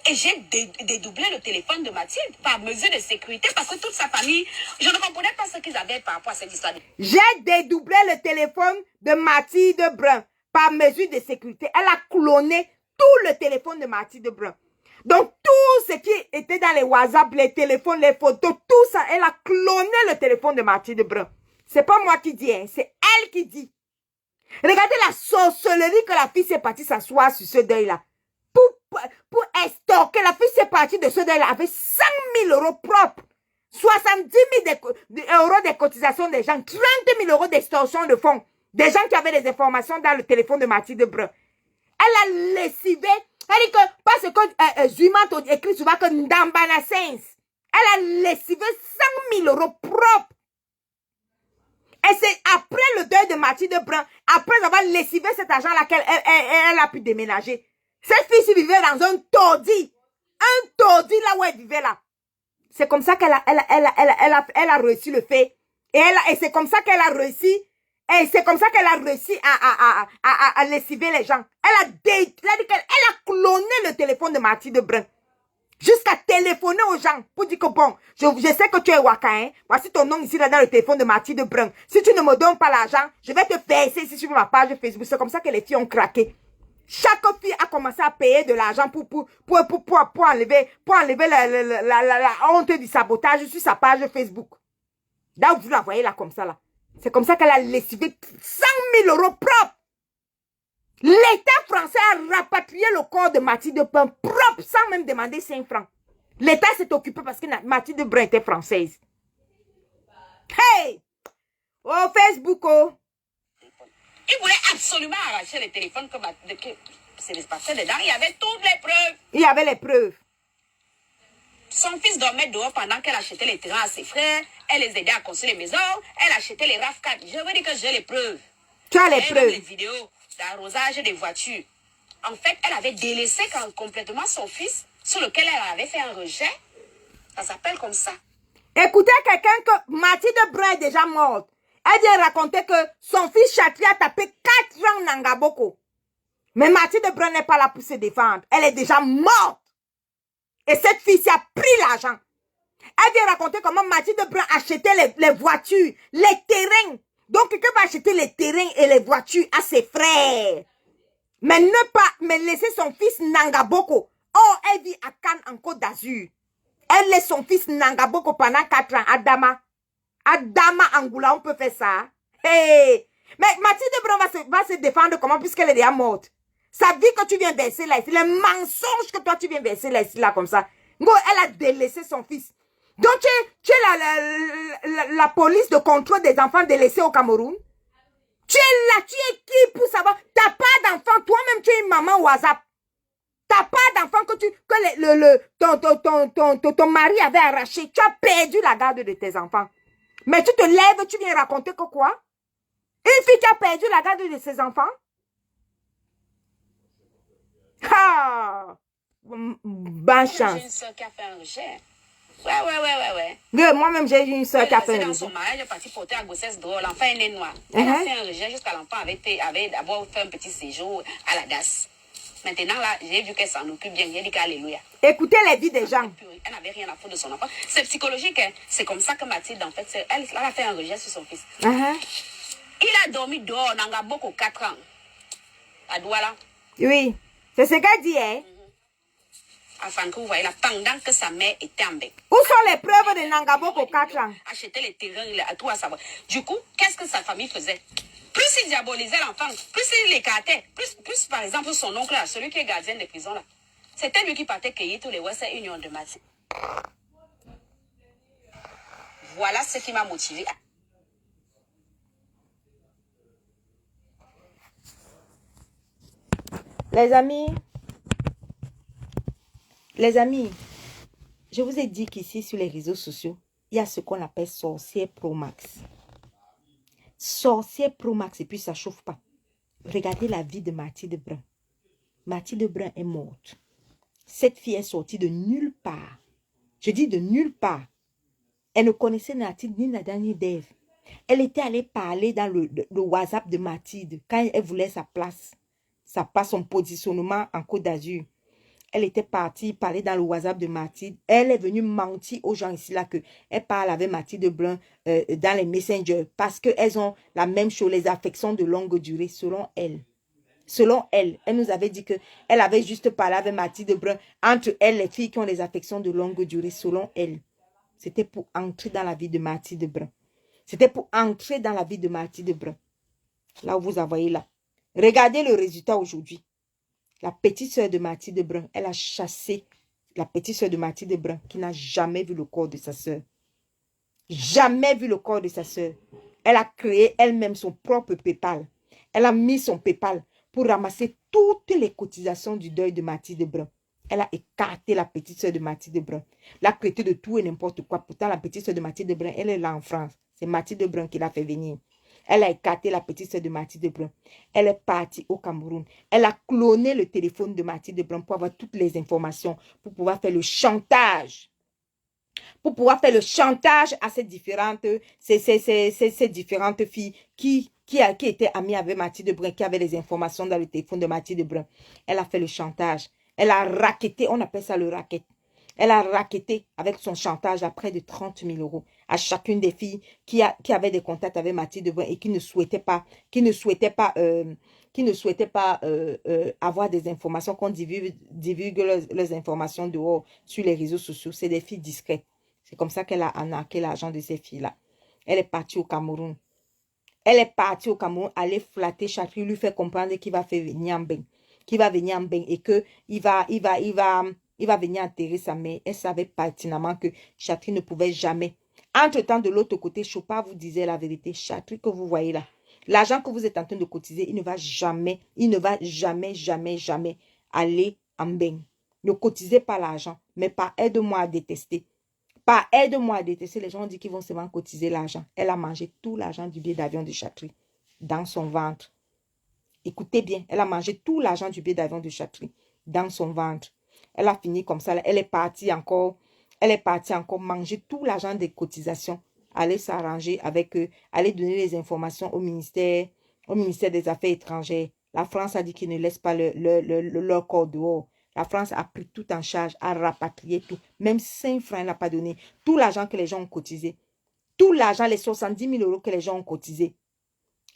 Et j'ai dédoublé le téléphone de Mathilde par mesure de sécurité parce que toute sa famille, je ne comprenais pas ce qu'ils avaient par rapport à cette histoire. J'ai dédoublé le téléphone de Mathilde Brun par mesure de sécurité. Elle a cloné tout le téléphone de Mathilde Brun. Donc, tout ce qui était dans les WhatsApp, les téléphones, les photos, tout ça, elle a cloné le téléphone de Mathilde Brun. C'est pas moi qui dis, hein, c'est elle qui dit. Regardez la sorcellerie que la fille s'est partie s'asseoir sur ce deuil-là. Pour estorquer, la fille s'est partie de ce deuil-là avec 100 000 € propres. 70 000 euros de cotisation des gens, 30 000 euros d'extorsion de fonds. Des gens qui avaient des informations dans le téléphone de Mathilde Brun. Elle a lessivé. Elle dit que, parce que Zuma écrit souvent que Ndambana Sens. Elle a lessivé 100 000 euros propres. Et c'est après le deuil de Mathilde Brun, après avoir lessivé cet argent-là qu'elle elle a pu déménager. Cette fille vivait dans un taudis. Un taudis là où elle vivait là. C'est comme ça qu'elle a réussi le fait. Et c'est comme ça qu'elle a réussi. Et c'est comme ça qu'elle a réussi à lessiver les gens. Elle a cloné le téléphone de Mathilde Brun. Jusqu'à téléphoner aux gens pour dire que bon, je sais que tu es Waka, hein. Voici ton nom ici là dans le téléphone de Mathilde Brun. Si tu ne me donnes pas l'argent, je vais te verser ici sur ma page Facebook. C'est comme ça que les filles ont craqué. Chaque fille a commencé à payer de l'argent pour enlever la honte du sabotage sur sa page Facebook. Là, vous la voyez là comme ça là. C'est comme ça qu'elle a lessivé 100 000 € propres. L'État français a rapatrié le corps de Mathilde Brun propre sans même demander 5 francs. L'État s'est occupé parce que Mathilde Brun était française. Hey! Oh, Facebook, oh! Il voulait absolument arracher les téléphones que c'est passé dedans. Il y avait toutes les preuves. Il y avait les preuves. Son fils dormait dehors pendant qu'elle achetait les terrains à ses frères. Elle les aidait à construire les maisons. Elle achetait les RAV4. Je veux dire que j'ai les preuves. Tu as les J'ai preuves. même les vidéos d'arrosage des voitures. En fait, elle avait délaissé complètement son fils sur lequel elle avait fait un rejet. Ça s'appelle comme ça. Écoutez quelqu'un que Mathilde Brun est déjà morte. Elle vient raconter que son fils Chatri a tapé 4 ans Nangaboko. Mais Mathilde Brun n'est pas là pour se défendre. Elle est déjà morte. Et cette fille a pris l'argent. Elle vient raconter comment Mathilde Brun achetait les voitures, les terrains. Donc, quelqu'un va acheter les terrains et les voitures à ses frères. Mais laisser son fils Nangaboko. Oh, elle vit à Cannes en Côte d'Azur. Elle laisse son fils Nangaboko pendant 4 ans. Adama Angoula, on peut faire ça. Hey! Mais Mathilde Brun va se défendre comment puisqu'elle est déjà morte. Ça dit que tu viens verser là ici. Les mensonges que toi tu viens verser là ici là comme ça. Ngo, elle a délaissé son fils. Donc tu es la police de contrôle des enfants délaissés au Cameroun. Tu es là, tu es qui pour savoir? T'as pas d'enfant, toi-même tu es une maman WhatsApp. T'as pas d'enfant que ton mari avait arraché. Tu as perdu la garde de tes enfants. Mais tu te lèves, tu viens raconter que quoi? Une fille qui a perdu la garde de ses enfants? Ah! Bonne chance. J'ai une soeur qui a fait un rejet. Ouais. Moi-même, j'ai une soeur qui a fait un dans rejet. son mariage, elle est partie porter la grossesse drôle. L'enfant est né noir. Elle a fait un rejet jusqu'à l'enfant avait d'abord fait un petit séjour à la DAS. Maintenant, là, j'ai vu qu'elle s'en occupe bien. J'ai dit qu'alléluia. Écoutez les vies des gens. Elle n'avait rien à foutre de son enfant. C'est psychologique. Hein. C'est comme ça que Mathilde, en fait, elle a fait un rejet sur son fils. Il a dormi dehors, Nangaboko, 4 ans. À Douala. Oui. C'est ce qu'elle dit, hein. Afin que vous voyez là, pendant que sa mère était en bec. Où sont les preuves de Nangaboko 4 ans? Acheter les terrains, à tout à savoir. Du coup, qu'est-ce que sa famille faisait? Plus il diabolisait l'enfant, plus il l'écartait. Plus, par exemple, son oncle, là, celui qui est gardien de prison, là. C'était lui qui partait cueillir tous les Western Union de Mathilde. Voilà ce qui m'a motivé. Les amis, je vous ai dit qu'ici sur les réseaux sociaux, il y a ce qu'on appelle sorcier Pro Max. Sorcier Pro Max et puis ça chauffe pas. Regardez la vie de Mathilde Brun. Mathilde Brun est morte. Cette fille est sortie de nulle part. Je dis de nulle part. Elle ne connaissait Mathilde ni Nadia ni Dave. Elle était allée parler dans le WhatsApp de Mathilde quand elle voulait sa place, son positionnement en Côte d'Azur. Elle était partie parler dans le WhatsApp de Mathilde. Elle est venue mentir aux gens ici là qu'elle parle avec Mathilde Brun dans les messengers parce qu'elles ont la même chose, les affections de longue durée selon elle. Selon elle, elle nous avait dit qu'elle avait juste parlé avec Mathilde Brun entre elles, les filles qui ont des affections de longue durée selon elle. C'était pour entrer dans la vie de Mathilde Brun. C'était pour entrer dans la vie de Mathilde Brun. Là où vous en voyez là. Regardez le résultat aujourd'hui. La petite soeur de Mathilde Brun, elle a chassé la petite soeur de Mathilde Brun qui n'a jamais vu le corps de sa soeur. Jamais vu le corps de sa soeur. Elle a créé elle-même son propre PayPal. Elle a mis son PayPal pour ramasser toutes les cotisations du deuil de Mathilde Brun. Elle a écarté la petite soeur de Mathilde Brun. Elle a traité de tout et n'importe quoi. Pourtant, la petite soeur de Mathilde Brun, elle est là en France. C'est Mathilde Brun qui l'a fait venir. Elle a écarté la petite soeur de Mathilde Brun. Elle est partie au Cameroun. Elle a cloné le téléphone de Mathilde Brun pour avoir toutes les informations, pour pouvoir faire le chantage. Pour pouvoir faire le chantage à ces différentes filles qui étaient amies avec Mathilde Brun, qui avaient les informations dans le téléphone de Mathilde Brun. Elle a fait le chantage. Elle a racketté, on appelle ça le racket. Elle a racketté avec son chantage à près de 30 000 € à chacune des filles qui avaient des contacts avec Mathilde Brun et qui ne souhaitaient pas avoir des informations, qu'on divulgue leurs informations dehors sur les réseaux sociaux. C'est des filles discrètes. C'est comme ça qu'elle a arnaqué l'argent de ces filles-là. Elle est partie au Cameroun. Elle est partie au Cameroun, aller flatter Chatri, lui faire comprendre qu'il va venir en bain. Qu'il va venir en bain et qu'il va venir enterrer sa mère. Elle savait pertinemment que Chatri ne pouvait jamais. Entre-temps, de l'autre côté, Chopin vous disait la vérité. Chatri que vous voyez là, l'argent que vous êtes en train de cotiser, il ne va jamais aller en bain. Ne cotisez pas l'argent, mais pas aide-moi à détester. Pas aide-moi à détester. Les gens disent qu'ils vont seulement cotiser l'argent. Elle a mangé tout l'argent du billet d'avion de Chatri dans son ventre. Écoutez bien, elle a mangé tout l'argent du billet d'avion de Chatri dans son ventre. Elle a fini comme ça. Elle est partie encore manger tout l'argent des cotisations. Aller s'arranger avec eux. Aller donner les informations au ministère des Affaires étrangères. La France a dit qu'ils ne laissent pas leur corps dehors. La France a pris tout en charge, a rapatrié tout. Même 5 francs, elle n'a pas donné. Tout l'argent que les gens ont cotisé. Tout l'argent, les 70 000 € que les gens ont cotisé.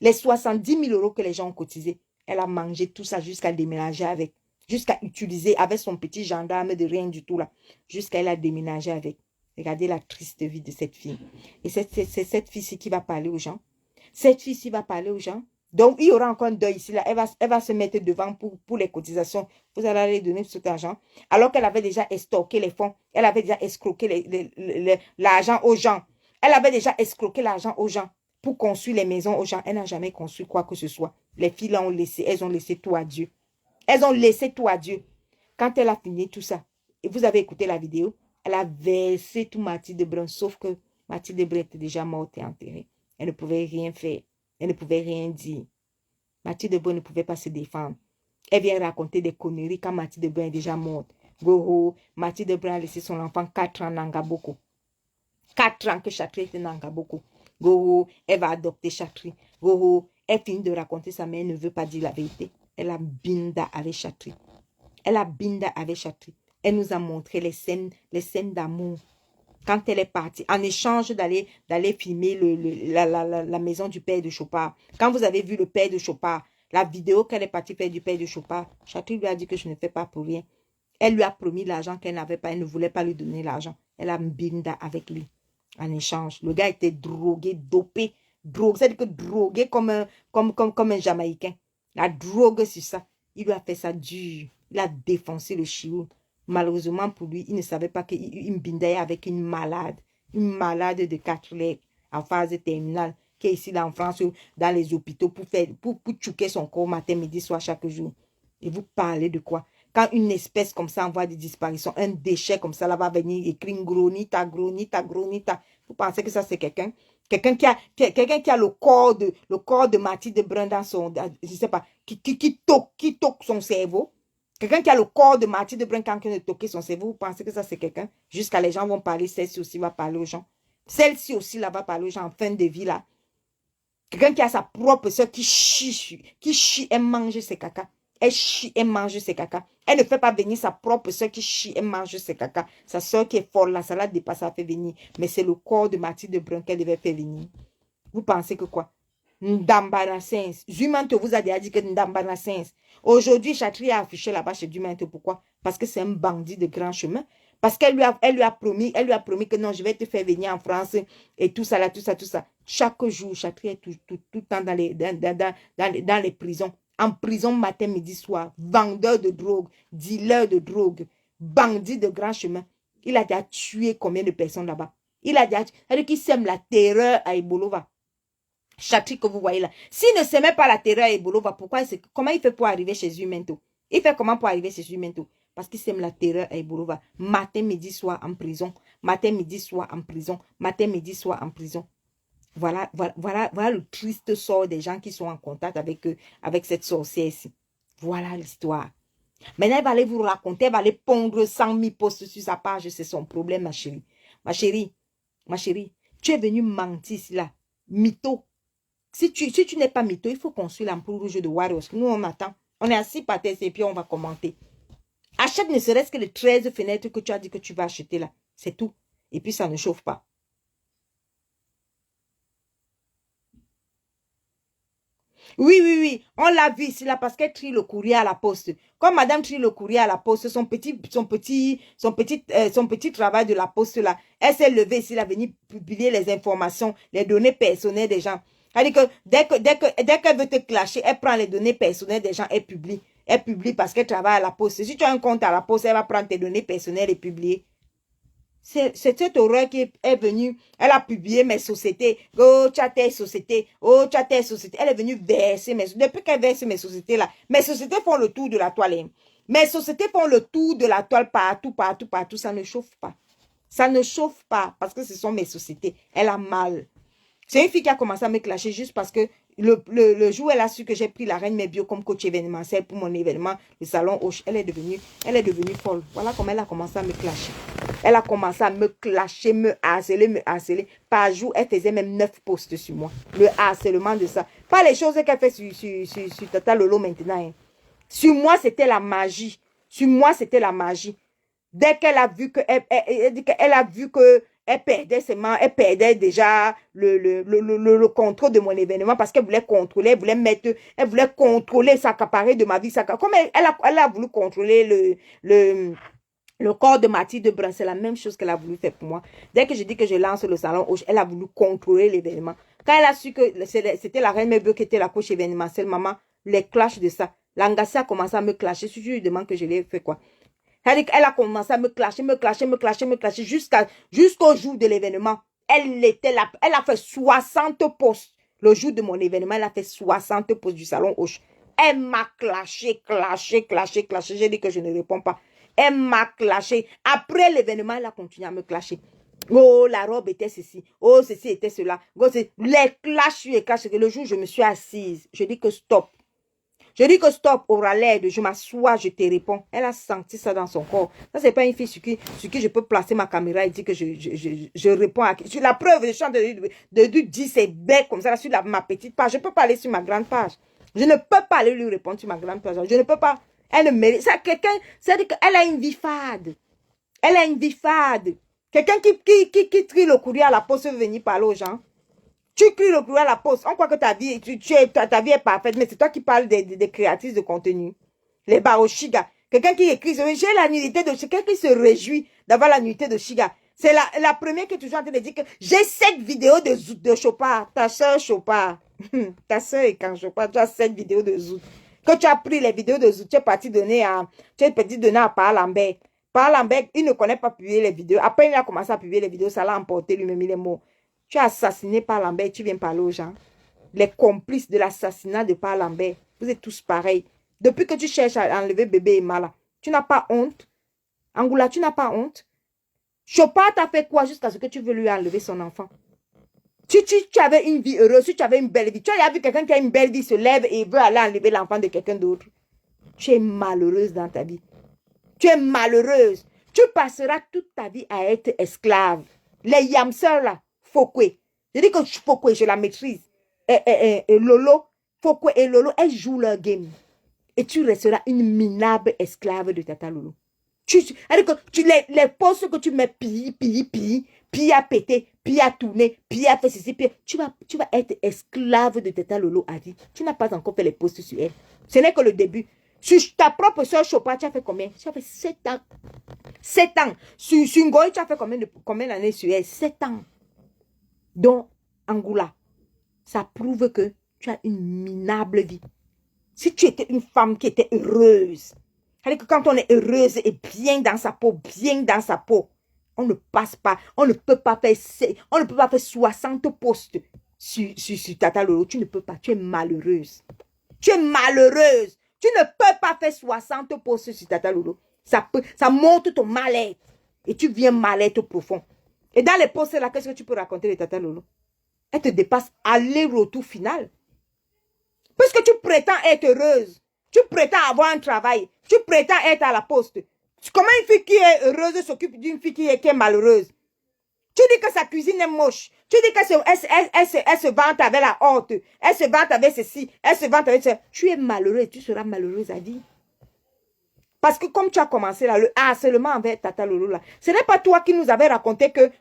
Les 70 000 € que les gens ont cotisé. Elle a mangé tout ça jusqu'à déménager avec. Jusqu'à utiliser avec son petit gendarme de rien du tout là. Jusqu'à elle a déménagé avec. Regardez la triste vie de cette fille. Et c'est cette fille-ci qui va parler aux gens. Cette fille-ci va parler aux gens. Donc, il y aura encore un deuil ici. Là. Elle va se mettre devant pour les cotisations. Vous allez aller donner cet argent. Alors qu'elle avait déjà estorqué les fonds. Elle avait déjà escroqué l'argent aux gens. Elle avait déjà escroqué l'argent aux gens pour construire les maisons aux gens. Elle n'a jamais construit quoi que ce soit. Les filles là ont laissé. Elles ont laissé tout à Dieu. Elles ont laissé tout à Dieu. Quand elle a fini tout ça, et vous avez écouté la vidéo, elle a versé tout Mathilde Brun. Sauf que Mathilde Brun était déjà morte et enterrée. Elle ne pouvait rien faire. Elle ne pouvait rien dire. Mathilde Brun ne pouvait pas se défendre. Elle vient raconter des conneries quand Mathilde Brun est déjà morte. Goho, Mathilde Brun a laissé son enfant 4 ans à Nangaboko. 4 ans que Chatri était Nangaboko. Goho, elle va adopter Chatri. Goho, elle finit de raconter ça, mais elle ne veut pas dire la vérité. Elle a binda avec Chatri. Elle a binda avec Chatri. Elle nous a montré les scènes d'amour. Quand elle est partie, en échange d'aller filmer la maison du père de Chopard. Quand vous avez vu le père de Chopard, la vidéo qu'elle est partie faire du père de Chopard, Chatri lui a dit que je ne fais pas pour rien. Elle lui a promis l'argent qu'elle n'avait pas. Elle ne voulait pas lui donner l'argent. Elle a binda avec lui en échange. Le gars était drogué, dopé. C'est-à-dire que drogué comme un Jamaïcain. La drogue, c'est ça. Il lui a fait ça dur. Il a défoncé le chiot. Malheureusement pour lui, il ne savait pas qu'il bindait avec une malade de 4 lèvres en phase terminale, qui est ici là en France, dans les hôpitaux, pour tchouquer son corps matin, midi, soir, chaque jour. Et vous parlez de quoi? Quand une espèce comme ça envoie des disparitions, un déchet comme ça, là va venir écrire gronita, gronita, gronita. Vous pensez que ça, c'est quelqu'un? Quelqu'un qui a le corps de Mathilde Brun dans son, je sais pas, qui toque son cerveau. Quelqu'un qui a le corps de Mathilde Brun quand il a toqué son cerveau. Vous pensez que ça, c'est quelqu'un? Jusqu'à les gens vont parler, celle-ci aussi va parler aux gens. Celle-ci aussi, là, va parler aux gens en fin de vie, là. Quelqu'un qui a sa propre soeur qui chie et mange ses caca. Elle chie et mange ses caca. Elle ne fait pas venir sa propre soeur qui chie et mange ses caca. Sa soeur qui est folle, là, ça l'a dépassé, ça fait venir. Mais c'est le corps de Mathilde Brun qu'elle devait faire venir. Vous pensez que quoi? Ndambarassens. Zumanto vous a déjà dit que Ndambarassens. Aujourd'hui, Chatri a affiché là-bas chez Dumanto. Pourquoi? Parce que c'est un bandit de grand chemin. Parce qu'elle lui a promis que non, je vais te faire venir en France et tout ça, là, tout ça, tout ça. Chaque jour, Chatri est tout le temps dans les prisons. En prison matin, midi, soir. Vendeur de drogue, dealer de drogue, bandit de grand chemin. Il a déjà tué combien de personnes là-bas? Il a déjà tué. C'est-à-dire qu'il sème la terreur à Ebolova. Chatri que vous voyez là. S'il ne s'aimait pas la terreur à Ebolova, comment il fait pour arriver chez Zumento? Il fait comment pour arriver chez Zumento? Parce qu'il sème la terreur à Ebolova. Matin, midi, soir en prison. Matin, midi, soir en prison. Matin, midi, soir en prison. Voilà le triste sort des gens qui sont en contact avec cette sorcière-ci. Voilà l'histoire. Maintenant, elle va aller vous raconter, elle va aller pondre 100 000 posts sur sa page. C'est son problème, ma chérie. Ma chérie, tu es venu mentir ici, là. Mytho. Si tu n'es pas mytho, il faut construire l'ampoule rouge de Warriors. Nous, on attend. On est assis par terre et puis on va commenter. Achète ne serait-ce que les 13 fenêtres que tu as dit que tu vas acheter là. C'est tout. Et puis, ça ne chauffe pas. Oui. On l'a vu ici là parce qu'elle trie le courrier à la poste. Comme madame trie le courrier à la poste, son petit travail de la poste là, elle s'est levée ici, elle a venu publier les informations, les données personnelles des gens. Elle dit que dès qu'elle veut te clasher, elle prend les données personnelles des gens et publie. Elle publie parce qu'elle travaille à la poste. Si tu as un compte à la poste, elle va prendre tes données personnelles et publier. C'est cette horreur qui est venue. Elle a publié mes sociétés. Oh, tu as tes sociétés. Oh, tu as tes sociétés. Elle est venue verser mes sociétés. Depuis qu'elle verse mes sociétés là, mes sociétés font le tour de la toile. Mes sociétés font le tour de la toile partout. Ça ne chauffe pas. Ça ne chauffe pas parce que ce sont mes sociétés. Elle a mal. C'est une fille qui a commencé à me clasher juste parce que le jour où elle a su que j'ai pris la reine Mebio comme coach événementiel pour mon événement, le salon Hoche, elle est devenue folle. Voilà comment elle a commencé à me clasher. Elle a commencé à me clasher, me harceler. Par jour, elle faisait même 9 posts sur moi. Le harcèlement de ça. Pas les choses qu'elle fait sur Tata Lolo maintenant. Hein. Sur moi, c'était la magie. Dès qu'elle a vu que elle perdait ses mains, elle perdait déjà le contrôle de mon événement parce qu'elle voulait contrôler, elle voulait contrôler, s'accaparer de ma vie. Comme elle a voulu contrôler le corps de Mathilde Brun, c'est la même chose qu'elle a voulu faire pour moi. Dès que je dis que je lance le salon, elle a voulu contrôler l'événement. Quand elle a su que c'était la reine Mebeu qui était la coach événementielle, maman, les clashs de ça. L'Angassi a commencé à me clasher. Si je lui demande que je l'ai fait quoi. Elle a commencé à me clasher jusqu'au jour de l'événement. Elle a fait 60 posts. Le jour de mon événement, elle a fait 60 posts du salon Hoche. Elle m'a clashé. J'ai dit que je ne réponds pas. Elle m'a clashé. Après l'événement, elle a continué à me clasher. Oh, la robe était ceci. Oh, ceci était cela. Les clashs. Le jour où je me suis assise, je dis que stop. Je dis que stop, aura l'aide, je m'assois, je te réponds. Elle a senti ça dans son corps. Ça, c'est pas une fille sur qui je peux placer ma caméra et dire que je réponds à... Sur la preuve, je suis en train de dire c'est bête comme ça, sur ma petite page. Je ne peux pas aller sur ma grande page. Je ne peux pas aller lui répondre sur ma grande page. Je ne peux pas. Elle ne mérite... Ça, quelqu'un... C'est-à-dire qu'elle a une vie fade. Quelqu'un qui trie le courrier à la poste veut venir parler aux gens. Tu cries le courrier à la poste. On croit que ta vie est parfaite, mais c'est toi qui parles des créatrices de contenu. Les Baroshiga. Quelqu'un qui écrit, j'ai la nullité de Shiga, quelqu'un qui se réjouit d'avoir la nullité de Shiga. C'est la première qui est toujours en train de dire que j'ai 7 vidéos de Chopard. Ta soeur Chopard. Ta soeur est quand Chopard, tu as 7 vidéos de Zout. Que tu as pris les vidéos de Zout, tu es parti donner à Paul Lambert. Paul Lambert, il ne connaît pas publier les vidéos. Après, il a commencé à publier les vidéos, ça l'a emporté lui-même, il est mort. Tu as assassiné Paul Lambert, tu viens parler aux gens. Les complices de l'assassinat de Paul Lambert. Vous êtes tous pareils. Depuis que tu cherches à enlever bébé Emma là, tu n'as pas honte? Angoula, tu n'as pas honte? Chopin t'a fait quoi jusqu'à ce que tu veux lui enlever son enfant? Si tu avais une vie heureuse, si tu avais une belle vie, tu as vu quelqu'un qui a une belle vie se lève et veut aller enlever l'enfant de quelqu'un d'autre. Tu es malheureuse dans ta vie. Tu es malheureuse. Tu passeras toute ta vie à être esclave. Les yamseurs là, Fokwe. Je dis que Fokwe, je la maîtrise. Et Lolo, Fokwe et Lolo, elles jouent leur game. Et tu resteras une minable esclave de Tata Lolo. Les postes que tu mets, pille à péter, pille à tourner, pille à faire ceci, tu vas être esclave de Tata Lolo à vie. Tu n'as pas encore fait les postes sur elle. Ce n'est que le début. Sur ta propre soeur Chopin, tu as fait combien? Tu as fait 7 ans. 7 ans. Sur Ngoï, tu as fait combien d'années sur elle? 7 ans. Donc, Angoula, ça prouve que tu as une minable vie. Si tu étais une femme qui était heureuse, c'est-à-dire que quand on est heureuse et bien dans sa peau, on ne passe pas, on ne peut pas faire 60 postes sur Tata Lolo. Tu ne peux pas, tu es malheureuse. Tu es malheureuse. Tu ne peux pas faire 60 postes sur Tata Lolo. Ça monte ton mal-être. Et tu viens mal-être profond. Et dans les postes là, qu'est-ce que tu peux raconter de Tata Lolo? Elle te dépasse aller-retour final. Puisque tu prétends être heureuse, tu prétends avoir un travail, tu prétends être à la poste. Comment une fille qui est heureuse s'occupe d'une fille qui est malheureuse? Tu dis que sa cuisine est moche. Tu dis qu'elle se vante avec la honte. Elle se vante avec ceci. Elle se vante avec ça. Tu es malheureuse. Tu seras malheureuse à vie. Parce que comme tu as commencé là, le harcèlement avec Tata Lolo là, ce n'est pas toi qui nous avais raconté que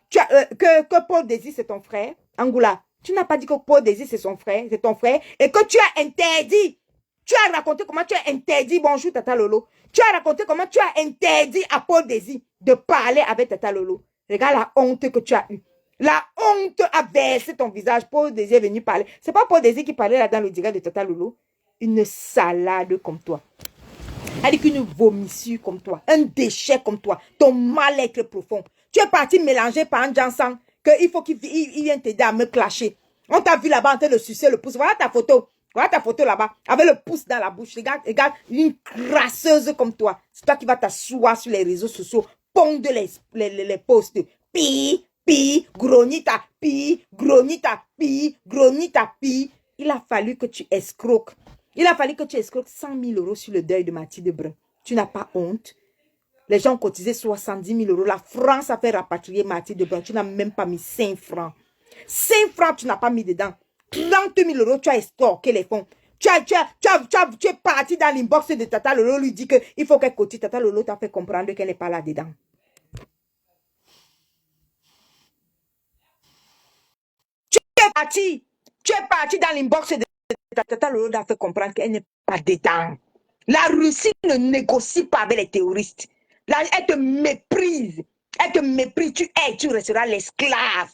Paul Désir c'est ton frère, Angoula. Tu n'as pas dit que Paul Désir c'est son frère, c'est ton frère, et que tu as interdit. Tu as raconté comment tu as interdit, bonjour Tata Lolo. Tu as raconté comment tu as interdit à Paul Désir de parler avec Tata Lolo. Regarde la honte que tu as eue. La honte a versé ton visage. Paul Désir est venu parler. C'est pas Paul Désir qui parlait là dans le direct de Tata Lolo. Une salade comme toi. Elle dit qu'une vomissure comme toi, un déchet comme toi, ton mal-être profond. Tu es parti mélanger par un Jansan qu'il faut qu'il vienne t'aider à me clasher. On t'a vu là-bas en train de sucer le pouce. Voilà ta photo. Voilà ta photo là-bas, avec le pouce dans la bouche. Regarde, une crasseuse comme toi. C'est toi qui vas t'asseoir sur les réseaux sociaux, pondre les posts. Gronita, gronita, gronita. Il a fallu que tu escroques. Il a fallu que tu escroques 100 000 € sur le deuil de Mathilde Brun. Tu n'as pas honte. Les gens ont cotisé 70 000 €. La France a fait rapatrier Mathilde Brun. Tu n'as même pas mis 5 francs. 5 francs, tu n'as pas mis dedans. 30 000 €, tu as escroqué les fonds. Tu es parti dans l'inbox de Tata Lolo, lui dit qu'il faut qu'elle cotise. Tata Lolo t'a fait comprendre qu'elle n'est pas là-dedans. Tu es parti dans l'inbox de Tata Lolo t'a fait comprendre qu'elle n'est pas dedans. La Russie ne négocie pas avec les terroristes. Là, elle te méprise. Elle te méprise. Tu resteras l'esclave.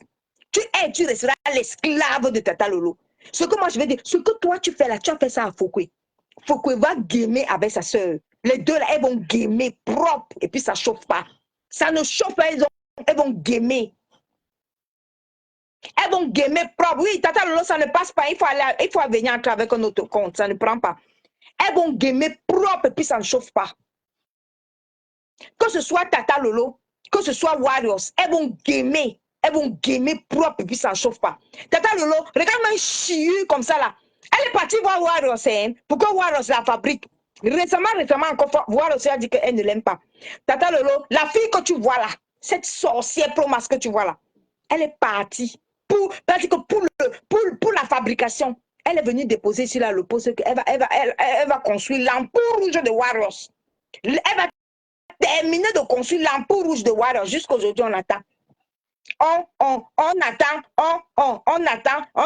Tu resteras l'esclave de Tata Lolo. Ce que moi je vais dire, ce que toi tu fais là, tu as fait ça à Fokwe. Fokwe va gamer avec sa soeur. Les deux là, elles vont gamer propre et puis ça chauffe pas. Ça ne chauffe pas, elles vont gamer. Elles vont gamer propre. Oui, Tata Lolo, ça ne passe pas. Il faut venir entrer avec un autre compte. Ça ne prend pas. Elles vont gamer propre et puis ça ne chauffe pas. Que ce soit Tata Lolo, que ce soit Warriors, elles vont gamer. Elles vont gamer propre et puis ça ne chauffe pas. Tata Lolo, regarde-moi un chiu comme ça là. Elle est partie voir Warriors. Hein? Pourquoi Warriors la fabrique? Récemment encore, Warriors a dit qu'elle ne l'aime pas. Tata Lolo, la fille que tu vois là, cette sorcière promas que tu vois là, elle est partie pour la fabrication. Elle est venue déposer sur là le poste qu'elle va construire l'ampoule rouge de Warriors. Elle va terminer de construire l'ampoule rouge de Warriors. Jusqu'aujourd'hui, on attend. On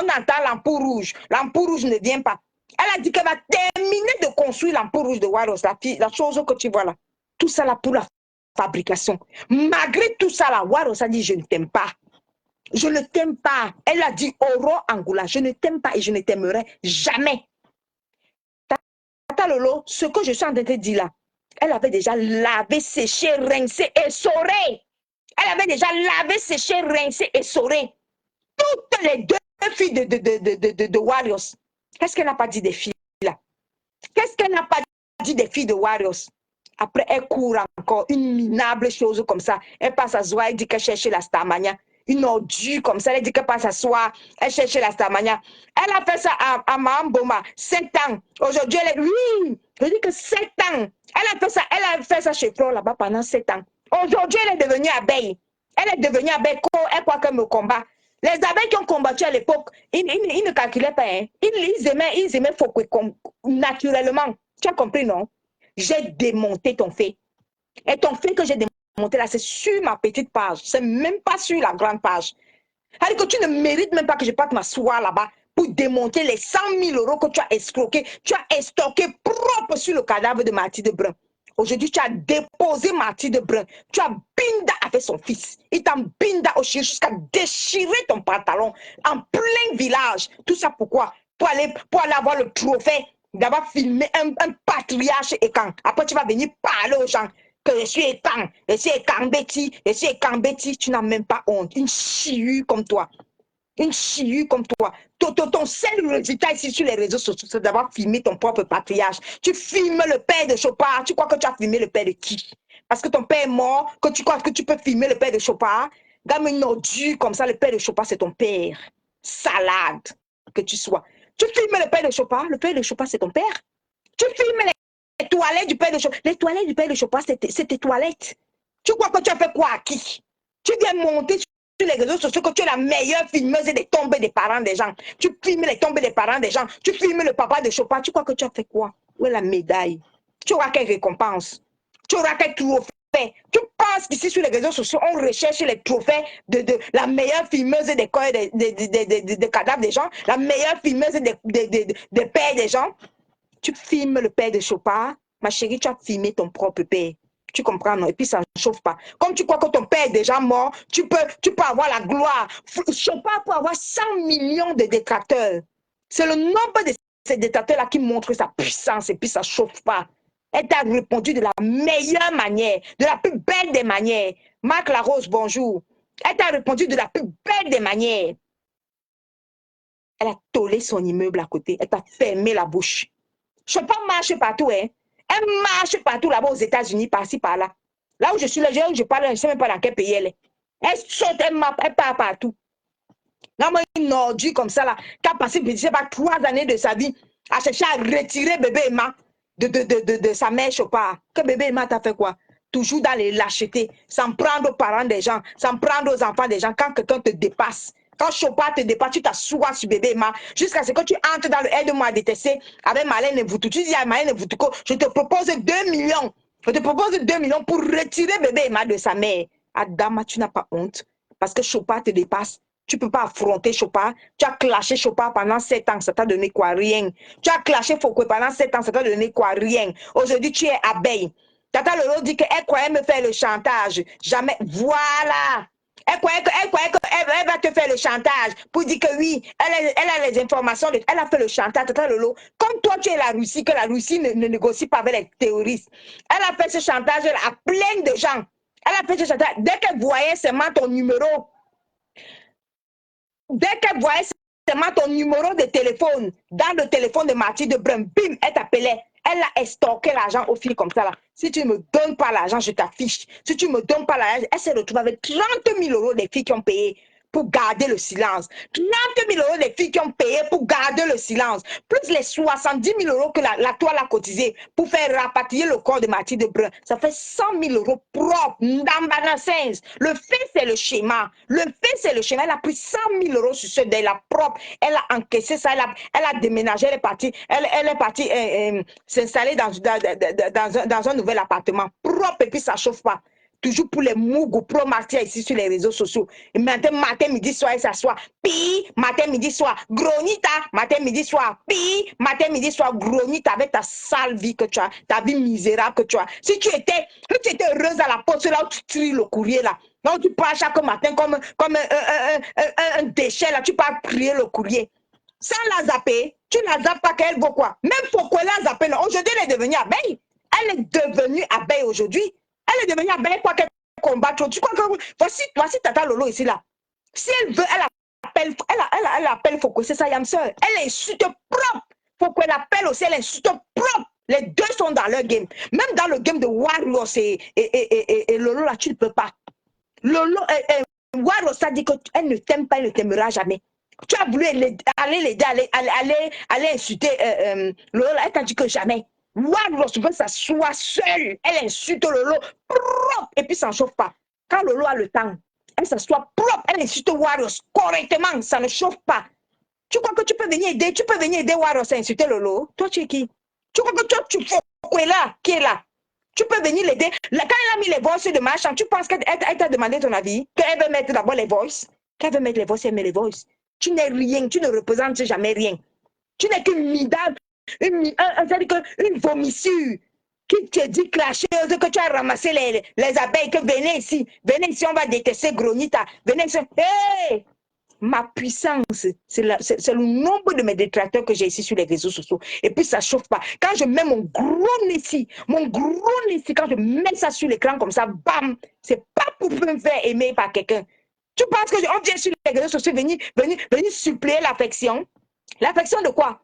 attend l'ampoule rouge. L'ampoule rouge ne vient pas. Elle a dit qu'elle va terminer de construire l'ampoule rouge de Warriors. La chose que tu vois là. Tout ça là pour la fabrication. Malgré tout ça là, Warriors a dit je ne t'aime pas. Je ne t'aime pas. Elle a dit Oro Angoula, je ne t'aime pas et je ne t'aimerai jamais. Tata Lolo, ce que je suis en train de te dire là, elle avait déjà lavé, séché, rincé et sauré. Elle avait déjà lavé, séché, rincé et sauré. Toutes les deux filles de Warriors. Qu'est-ce qu'elle n'a pas dit des filles là? Qu'est-ce qu'elle n'a pas dit des filles de Warriors. Après, elle court encore, une minable chose comme ça. Elle passe à Zoa, elle dit qu'elle cherche la Starmania. Une ordure comme ça, elle dit qu'elle passe à Soir, elle cherche la Starmania. Elle a fait ça à Mahamboma, 7 ans. Aujourd'hui, elle est... Oui, je dis que 7 ans. Elle a fait ça chez Flore là-bas pendant 7 ans. Aujourd'hui, elle est devenue abeille. Elle est devenue abeille. Elle croit qu'elle me combat. Les abeilles qui ont combattu à l'époque, ils ne calculaient pas. Hein. Ils aimaient Fouquet naturellement. Tu as compris, non? J'ai démonté ton fait. Et ton fait que j'ai démonté là, c'est sur ma petite page. C'est même pas sur la grande page. Alors que tu ne mérites même pas que je parte m'asseoir là-bas pour démonter les 100 000 € que tu as escroqués. Tu as stocké propre sur le cadavre de Mathilde Brun. Aujourd'hui, tu as déposé Mathilde Brun. Tu as binda avec son fils. Il t'a binda au chien jusqu'à déchirer ton pantalon en plein village. Tout ça pourquoi? Pour aller avoir le trophée d'avoir filmé un patriarche écan. Après, tu vas venir parler aux gens que je suis écan, je suis écambéti. Tu n'as même pas honte. Une chiure comme toi. Une chiure comme toi. Ton seul résultat ici sur les réseaux sociaux, c'est d'avoir filmé ton propre patriarche. Tu filmes le père de Chopard. Tu crois que tu as filmé le père de qui? Parce que ton père est mort, que tu crois que tu peux filmer le père de Chopard. Gamme une ordure comme ça, le père de Chopard, c'est ton père. Salade que tu sois. Tu filmes le père de Chopard. Le père de Chopard, c'est ton père. Tu filmes les toilettes du père de Chopard. Les toilettes du père de Chopard, c'est tes toilettes. Tu crois que tu as fait quoi à qui? Tu viens monter sur les réseaux sociaux que tu es la meilleure filmeuse des tombes des parents des gens. Tu filmes les tombes des parents des gens. Tu filmes le papa de Chopard. Tu crois que tu as fait quoi? Où est la médaille? Tu auras quelle récompense? Tu auras quel trophée? Tu penses qu'ici sur les réseaux sociaux, on recherche les trophées de la meilleure filmeuse des corps des cadavres des gens, la meilleure filmeuse des pères des gens? Tu filmes le père de Chopard, ma chérie, tu as filmé ton propre père. Tu comprends, non? Et puis ça ne chauffe pas. Comme tu crois que ton père est déjà mort, tu peux avoir la gloire. Chopard peut avoir 100 millions de détracteurs. C'est le nombre de ces détracteurs-là qui montre sa puissance et puis ça ne chauffe pas. Elle t'a répondu de la meilleure manière, de la plus belle des manières. Marc Larose, bonjour. Elle t'a répondu de la plus belle des manières. Elle a tollé son immeuble à côté. Elle t'a fermé la bouche. Chopard marche partout, hein. Elle marche partout là-bas aux États-Unis, par-ci, par-là. Là où je suis là, je parle, je ne sais même pas dans quel pays elle est. Elle saute, elle part partout. Là, moi, une ordure comme ça, là, qui a passé, je ne sais pas, 3 années de sa vie à chercher à retirer bébé Emma de sa mère Chopard. Que bébé Emma t'a fait quoi? Toujours dans les lâchetés, s'en prendre aux parents des gens, s'en prendre aux enfants des gens quand quelqu'un te dépasse. Quand Chopard te dépasse, tu t'assois sur bébé Emma jusqu'à ce que tu entres dans le aide-moi à détester avec Marlène Voutou. Tu dis à Marlène Voutou, je te propose 2 millions. Je te propose 2 millions pour retirer bébé Emma de sa mère. Adama, tu n'as pas honte parce que Chopard te dépasse. Tu ne peux pas affronter Chopard. Tu as clashé Chopard pendant 7 ans, ça t'a donné quoi? Rien. Tu as clashé Fouquet pendant 7 ans, ça t'a donné quoi? Rien. Aujourd'hui, tu es abeille. Tata Lolo dit qu'elle croyait me faire le chantage. Jamais. Voilà. Elle croyait qu'elle va te faire le chantage pour dire que oui, elle a les informations. Elle a fait le chantage, Tata Lolo. Comme toi, tu es la Russie, que la Russie ne négocie pas avec les terroristes. Elle a fait ce chantage à plein de gens. Elle a fait ce chantage. Dès qu'elle voyait seulement ton numéro, de téléphone dans le téléphone de Mathilde Brun, bim, elle t'appelait. Elle a estorqué l'argent aux filles comme ça là. Si tu ne me donnes pas l'argent, je t'affiche. Si tu ne me donnes pas l'argent, elle s'est retrouvée avec 30 000 € des filles qui ont payé pour garder le silence. 30 000 € des filles qui ont payé pour garder le silence. Plus les 70 000 € que la toile a cotisé pour faire rapatrier le corps de Mathilde Brun. Ça fait 100 000 € propres. Le fait, c'est le schéma. Le fait, c'est le schéma. Elle a pris 100 000 € sur ce de la propre. Elle a encaissé ça. Elle a déménagé. Elle est partie s'installer dans un nouvel appartement propre et puis ça ne chauffe pas. Toujours pour les mougou pro martyrs ici sur les réseaux sociaux. Et matin, midi, soir, elle s'assoit. Puis, matin, midi, soir, gronita. Matin, midi, soir. Puis, matin, midi, soir, gronita avec ta sale vie que tu as, ta vie misérable que tu as. Si tu étais heureuse à la poste, là où tu tries le courrier, là. Là où tu pars chaque matin comme un déchet, là, tu pars prier le courrier. Sans la zapper, tu la zappes pas qu'elle vaut quoi? Même pourquoi la zapper, là. Aujourd'hui, elle est devenue abeille. Elle est devenue abeille aujourd'hui. Elle est devenue abeille quoi qu'elle combattre. Tu crois que voici Tata Lolo ici là. Si elle veut, elle appelle Foucault, c'est ça, Yamseur. Elle insulte propre. Faut qu'elle appelle aussi, elle insulte propre. Les deux sont dans leur game. Même dans le game de Warriors et Lolo, là, tu ne peux pas. Lolo, Warriors, ça dit qu'elle ne t'aime pas, elle ne t'aimera jamais. Tu as voulu aller l'aider, aller insulter Lolo, elle t'a dit que jamais. Warriors veut s'asseoir seule. Elle insulte Lolo, propre, et puis ça ne chauffe pas. Quand Lolo a le temps, elle s'assoit propre, elle insulte Warriors correctement, ça ne chauffe pas. Tu crois que tu peux venir aider Warriors à insulter Lolo? Toi, tu es qui? Tu crois que toi, tu es là, qui est là? Tu peux venir l'aider. Quand elle a mis les voices de machin, tu penses qu'elle t'a demandé ton avis? Qu'elle veut mettre d'abord les voices? Qu'elle veut mettre les voices, elle met les voices. Tu n'es rien, tu ne représentes jamais rien. Tu n'es qu'une midale, une vomissure qui te dit clasheuse, que tu as ramassé les abeilles, que venez ici, on va détester Gronita. Venez ici. Hey! Ma puissance, c'est le nombre de mes détracteurs que j'ai ici sur les réseaux sociaux. Et puis ça chauffe pas. Quand je mets mon gros nez ici, quand je mets ça sur l'écran comme ça, bam, c'est pas pour me faire aimer par quelqu'un. Tu penses que on vient sur les réseaux sociaux venir suppléer l'affection? L'affection de quoi?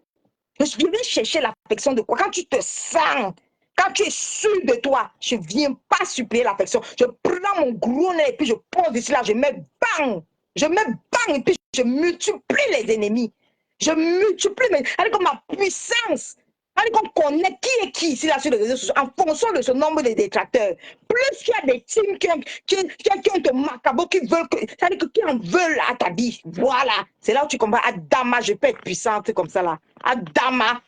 Je viens chercher l'affection de quoi? Quand tu te sens, quand tu es sûr de toi, je viens pas suppléer l'affection. Je prends mon gros nez et puis je pose ici là, je mets bang. Je me bang et puis je multiplie les ennemis. Je multiplie avec ma puissance. Avec qu'on connaît qui est qui ici là sur les réseaux sociaux en fonction de ce nombre de détracteurs. Plus il y a des teams qui ont ton macabo, qui veulent, qui en veulent à ta vie. Voilà. C'est là où tu comprends. Adama, je peux être puissante comme ça là. Adama.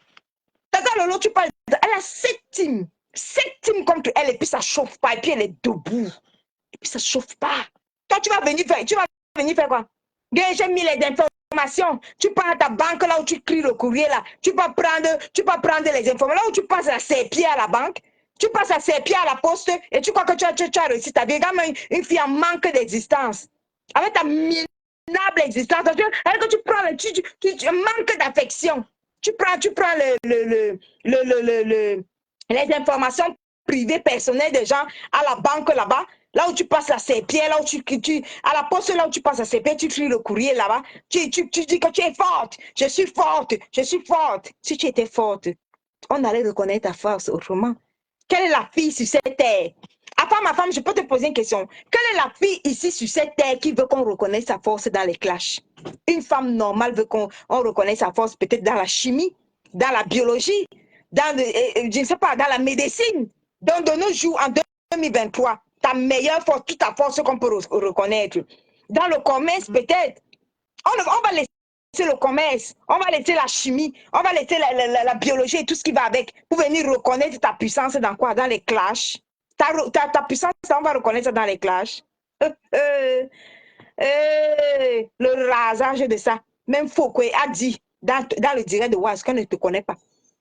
Tata Lolo, tu parles. Elle a 7 teams. 7 teams contre elle et puis ça chauffe pas. Et puis elle est debout. Et puis ça chauffe pas. Toi, tu vas venir faire quoi? J'ai mis les informations. Tu prends ta banque là où tu cries le courrier là. Tu peux prendre les informations. Là où tu passes à ses pieds à la banque, tu passes à ses pieds à la poste et tu crois que tu as réussi ta vie. Comme une fille en manque d'existence. Avec ta minable existence. Avec que tu prends tu manques d'affection. Tu prends les informations privées, personnelles des gens à la banque là-bas. Là où tu passes à ses pieds, là où à la poste, là où tu passes à ses pieds, tu cries le courrier là-bas. Tu dis que tu es forte. Je suis forte. Je suis forte. Si tu étais forte, on allait reconnaître ta force autrement. Quelle est la fille sur cette terre? Ma femme, je peux te poser une question. Quelle est la fille ici sur cette terre qui veut qu'on reconnaisse sa force dans les clashs? Une femme normale veut qu'on reconnaisse sa force peut-être dans la chimie, dans la biologie, je ne sais pas, dans la médecine. Donc, de nos jours, en 2023, ta meilleure force, toute ta force qu'on peut reconnaître. Dans le commerce, peut-être, on va laisser le commerce, on va laisser la chimie, on va laisser la biologie et tout ce qui va avec pour venir reconnaître ta puissance dans quoi? Dans les clashs. Ta puissance, on va reconnaître dans les clashs. Le rasage de ça. Même Fouquet a dit dans le direct de Waz qu'elle ne te connaît pas.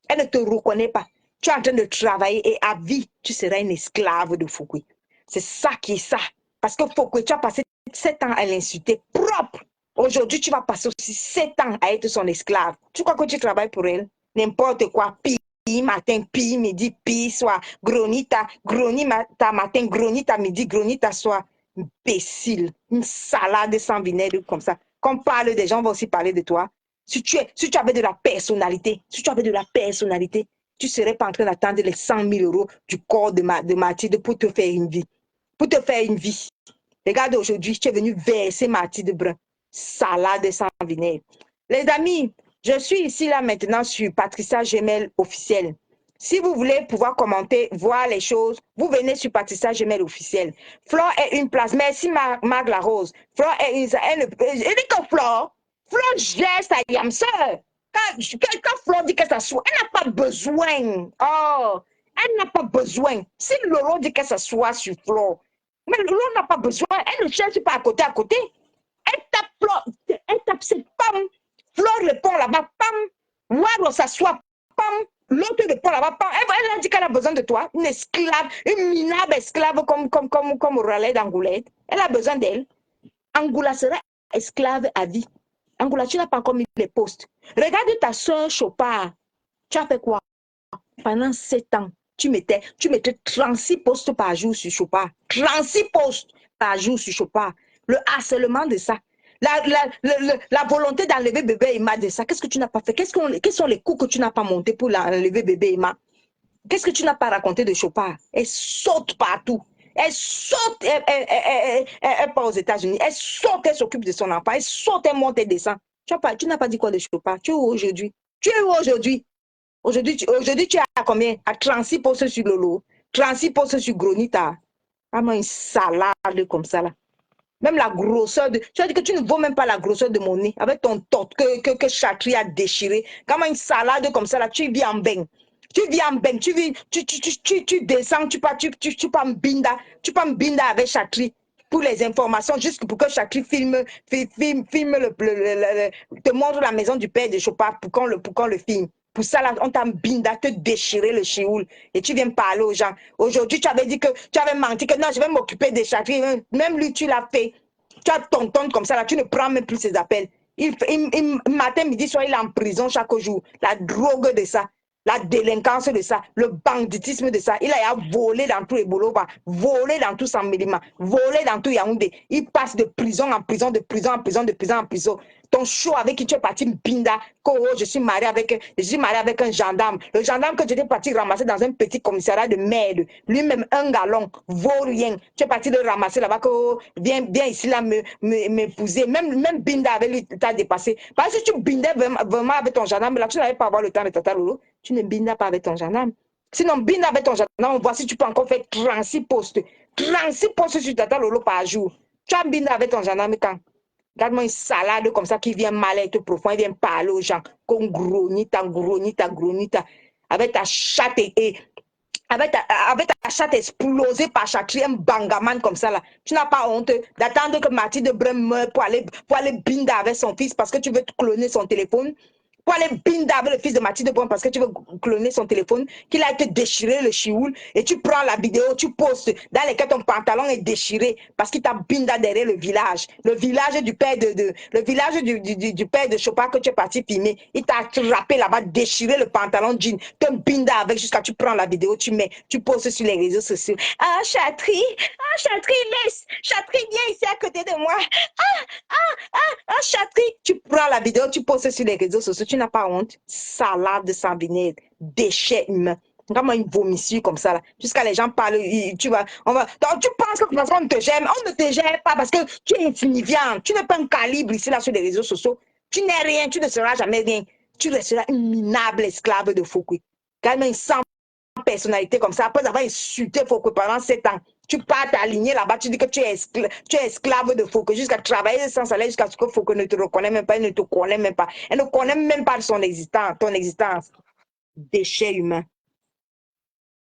Elle ne te reconnaît pas. Tu es en train de travailler et à vie, tu seras une esclave de Fouquet. C'est ça qui est ça. Parce que Fouquet, tu as passé 7 ans à l'insulter propre. Aujourd'hui, tu vas passer aussi 7 ans à être son esclave. Tu crois que tu travailles pour elle? N'importe quoi. Pi matin, pi midi, pi soir. Gronita matin, gronita midi, gronita soir. Imbécile. Une salade sans vinaigre comme ça. Quand on parle des gens, on va aussi parler de toi. Si tu avais de la personnalité, tu ne serais pas en train d'attendre les 100 000 euros du corps de Mathilde pour te faire une vie. Regarde aujourd'hui, tu es venu verser Mathilde Brun. Salade sans vinaigre. Les amis, je suis ici là maintenant sur Patricia Gemel officiel. Si vous voulez pouvoir commenter, voir les choses, vous venez sur Patricia Gemel officiel. Flore est une place. Merci Marc Larose. Flore est une... Elle dit que Flore gère sa yamseur. Quand Flore dit que ça soit, elle n'a pas besoin. Oh, elle n'a pas besoin. Si Laurent dit que ça soit sur Flore, mais Laurent n'a pas besoin. Elle ne cherche pas à côté. Elle tape cette pam. Flore répond là-bas, pam. Waro s'assoit, pam. L'autre répond là-bas, pam. Elle a dit qu'elle a besoin de toi. Une esclave, une minable esclave comme Raleigh d'Angoulette. Elle a besoin d'elle. Angoula sera esclave à vie. Angoula, tu n'as pas encore mis les postes. Regarde ta soeur Chopard. Tu as fait quoi? Pendant 7 ans, tu mettais 36 postes par jour sur Chopard. 36 postes par jour sur Chopard. Le harcèlement de ça. La volonté d'enlever bébé Emma de ça. Qu'est-ce que tu n'as pas fait? Quels sont les coups que tu n'as pas montés pour enlever bébé Emma? Qu'est-ce que tu n'as pas raconté de Chopard? Elle saute partout. Elle saute, elle part aux États-Unis. Elle saute, elle s'occupe de son enfant. Elle saute, elle monte, elle descend. Tu n'as pas dit quoi de Chopard? Tu es où aujourd'hui? Tu es où aujourd'hui? Aujourd'hui, tu es à combien? À 36 postes sur Lolo. 36 postes sur Gronita. Vraiment une salade comme ça là. Même la grosseur de... Tu as dit que tu ne vaux même pas la grosseur de mon nez. Avec ton tot que Chatri a déchiré. Comment une salade comme ça là, tu vis en bain. Tu vis en bain. Tu descends, tu pars en binda. Tu pars en binda avec Chatri. Pour les informations, juste pour que Chatri te montre la maison du père de Chopard pour qu'on le filme. Pour ça, là, on t'a binda, te déchirer le chioul. Et tu viens parler aux gens. Aujourd'hui, tu avais dit que tu avais menti, que non, je vais m'occuper des Chatri. Même lui, tu l'as fait. Tu as ton tonne comme ça, là, tu ne prends même plus ses appels. Matin, midi, soir, il est en prison chaque jour. La drogue de ça, la délinquance de ça, le banditisme de ça. Il a volé dans tous les boulots, volé dans tout Saint-Mélima, volé dans tout Yaoundé. Il passe de prison en prison, de prison en prison, de prison en prison. Ton show avec qui tu es parti, Binda, je suis marié avec un gendarme. Le gendarme que tu étais parti ramasser dans un petit commissariat de merde, lui-même un galon, vaut rien. Tu es parti le ramasser là-bas, viens ici là m'épouser. Même Binda avec lui t'a dépassé. Parce que si tu bindais vraiment avec ton gendarme, là, tu n'avais pas avoir le temps de Tata Lolo. Tu ne bindas pas avec ton gendarme. Sinon, binda avec ton gendarme, on voit si tu peux encore faire 36 postes. 36 postes sur Tata Lolo par jour. Tu as bindé avec ton gendarme quand? Regarde-moi une salade comme ça qui vient mal-être profond, il vient parler aux gens. Comme gronita. Avec ta chatte avec ta chatte explosée par Chatri, un bangaman comme ça là. Tu n'as pas honte d'attendre que Mathilde Brem meure pour aller binder avec son fils parce que tu veux cloner son téléphone? Pour aller binder avec le fils de Mathilde Brem parce que tu veux cloner son téléphone, qu'il a été déchiré le chioul, et tu prends la vidéo, tu postes dans lequel ton pantalon est déchiré parce qu'il t'a bindé derrière le village du père du père de Chopard que tu es parti filmer. Il t'a attrapé là-bas, déchiré le pantalon jean, te bindé avec jusqu'à tu prends la vidéo, tu postes sur les réseaux sociaux. Ah Chatri, laisse, Chatri viens ici à côté de moi. Chatri, tu prends la vidéo, tu postes sur les réseaux sociaux, tu n'as pas honte. Salade sans vinaigre, déchets humains. Vraiment une vomissure comme ça, là. Jusqu'à les gens parlent, donc tu penses que parce qu'on ne te gère, on ne te gère pas parce que tu es insignifiant. Tu n'es pas un calibre ici, là, sur les réseaux sociaux. Tu n'es rien, tu ne seras jamais rien. Tu resteras une minable esclave de Foucault. Quand même, sans personnalité comme ça, après avoir insulté Foucault pendant 7 ans, tu pars t'aligner là-bas, tu dis que tu es esclave de Foucault, jusqu'à travailler sans salaire, jusqu'à ce que Foucault ne te reconnaisse même pas, elle ne te connaît même pas. Elle ne connaît même pas ton existence. Déchet humain.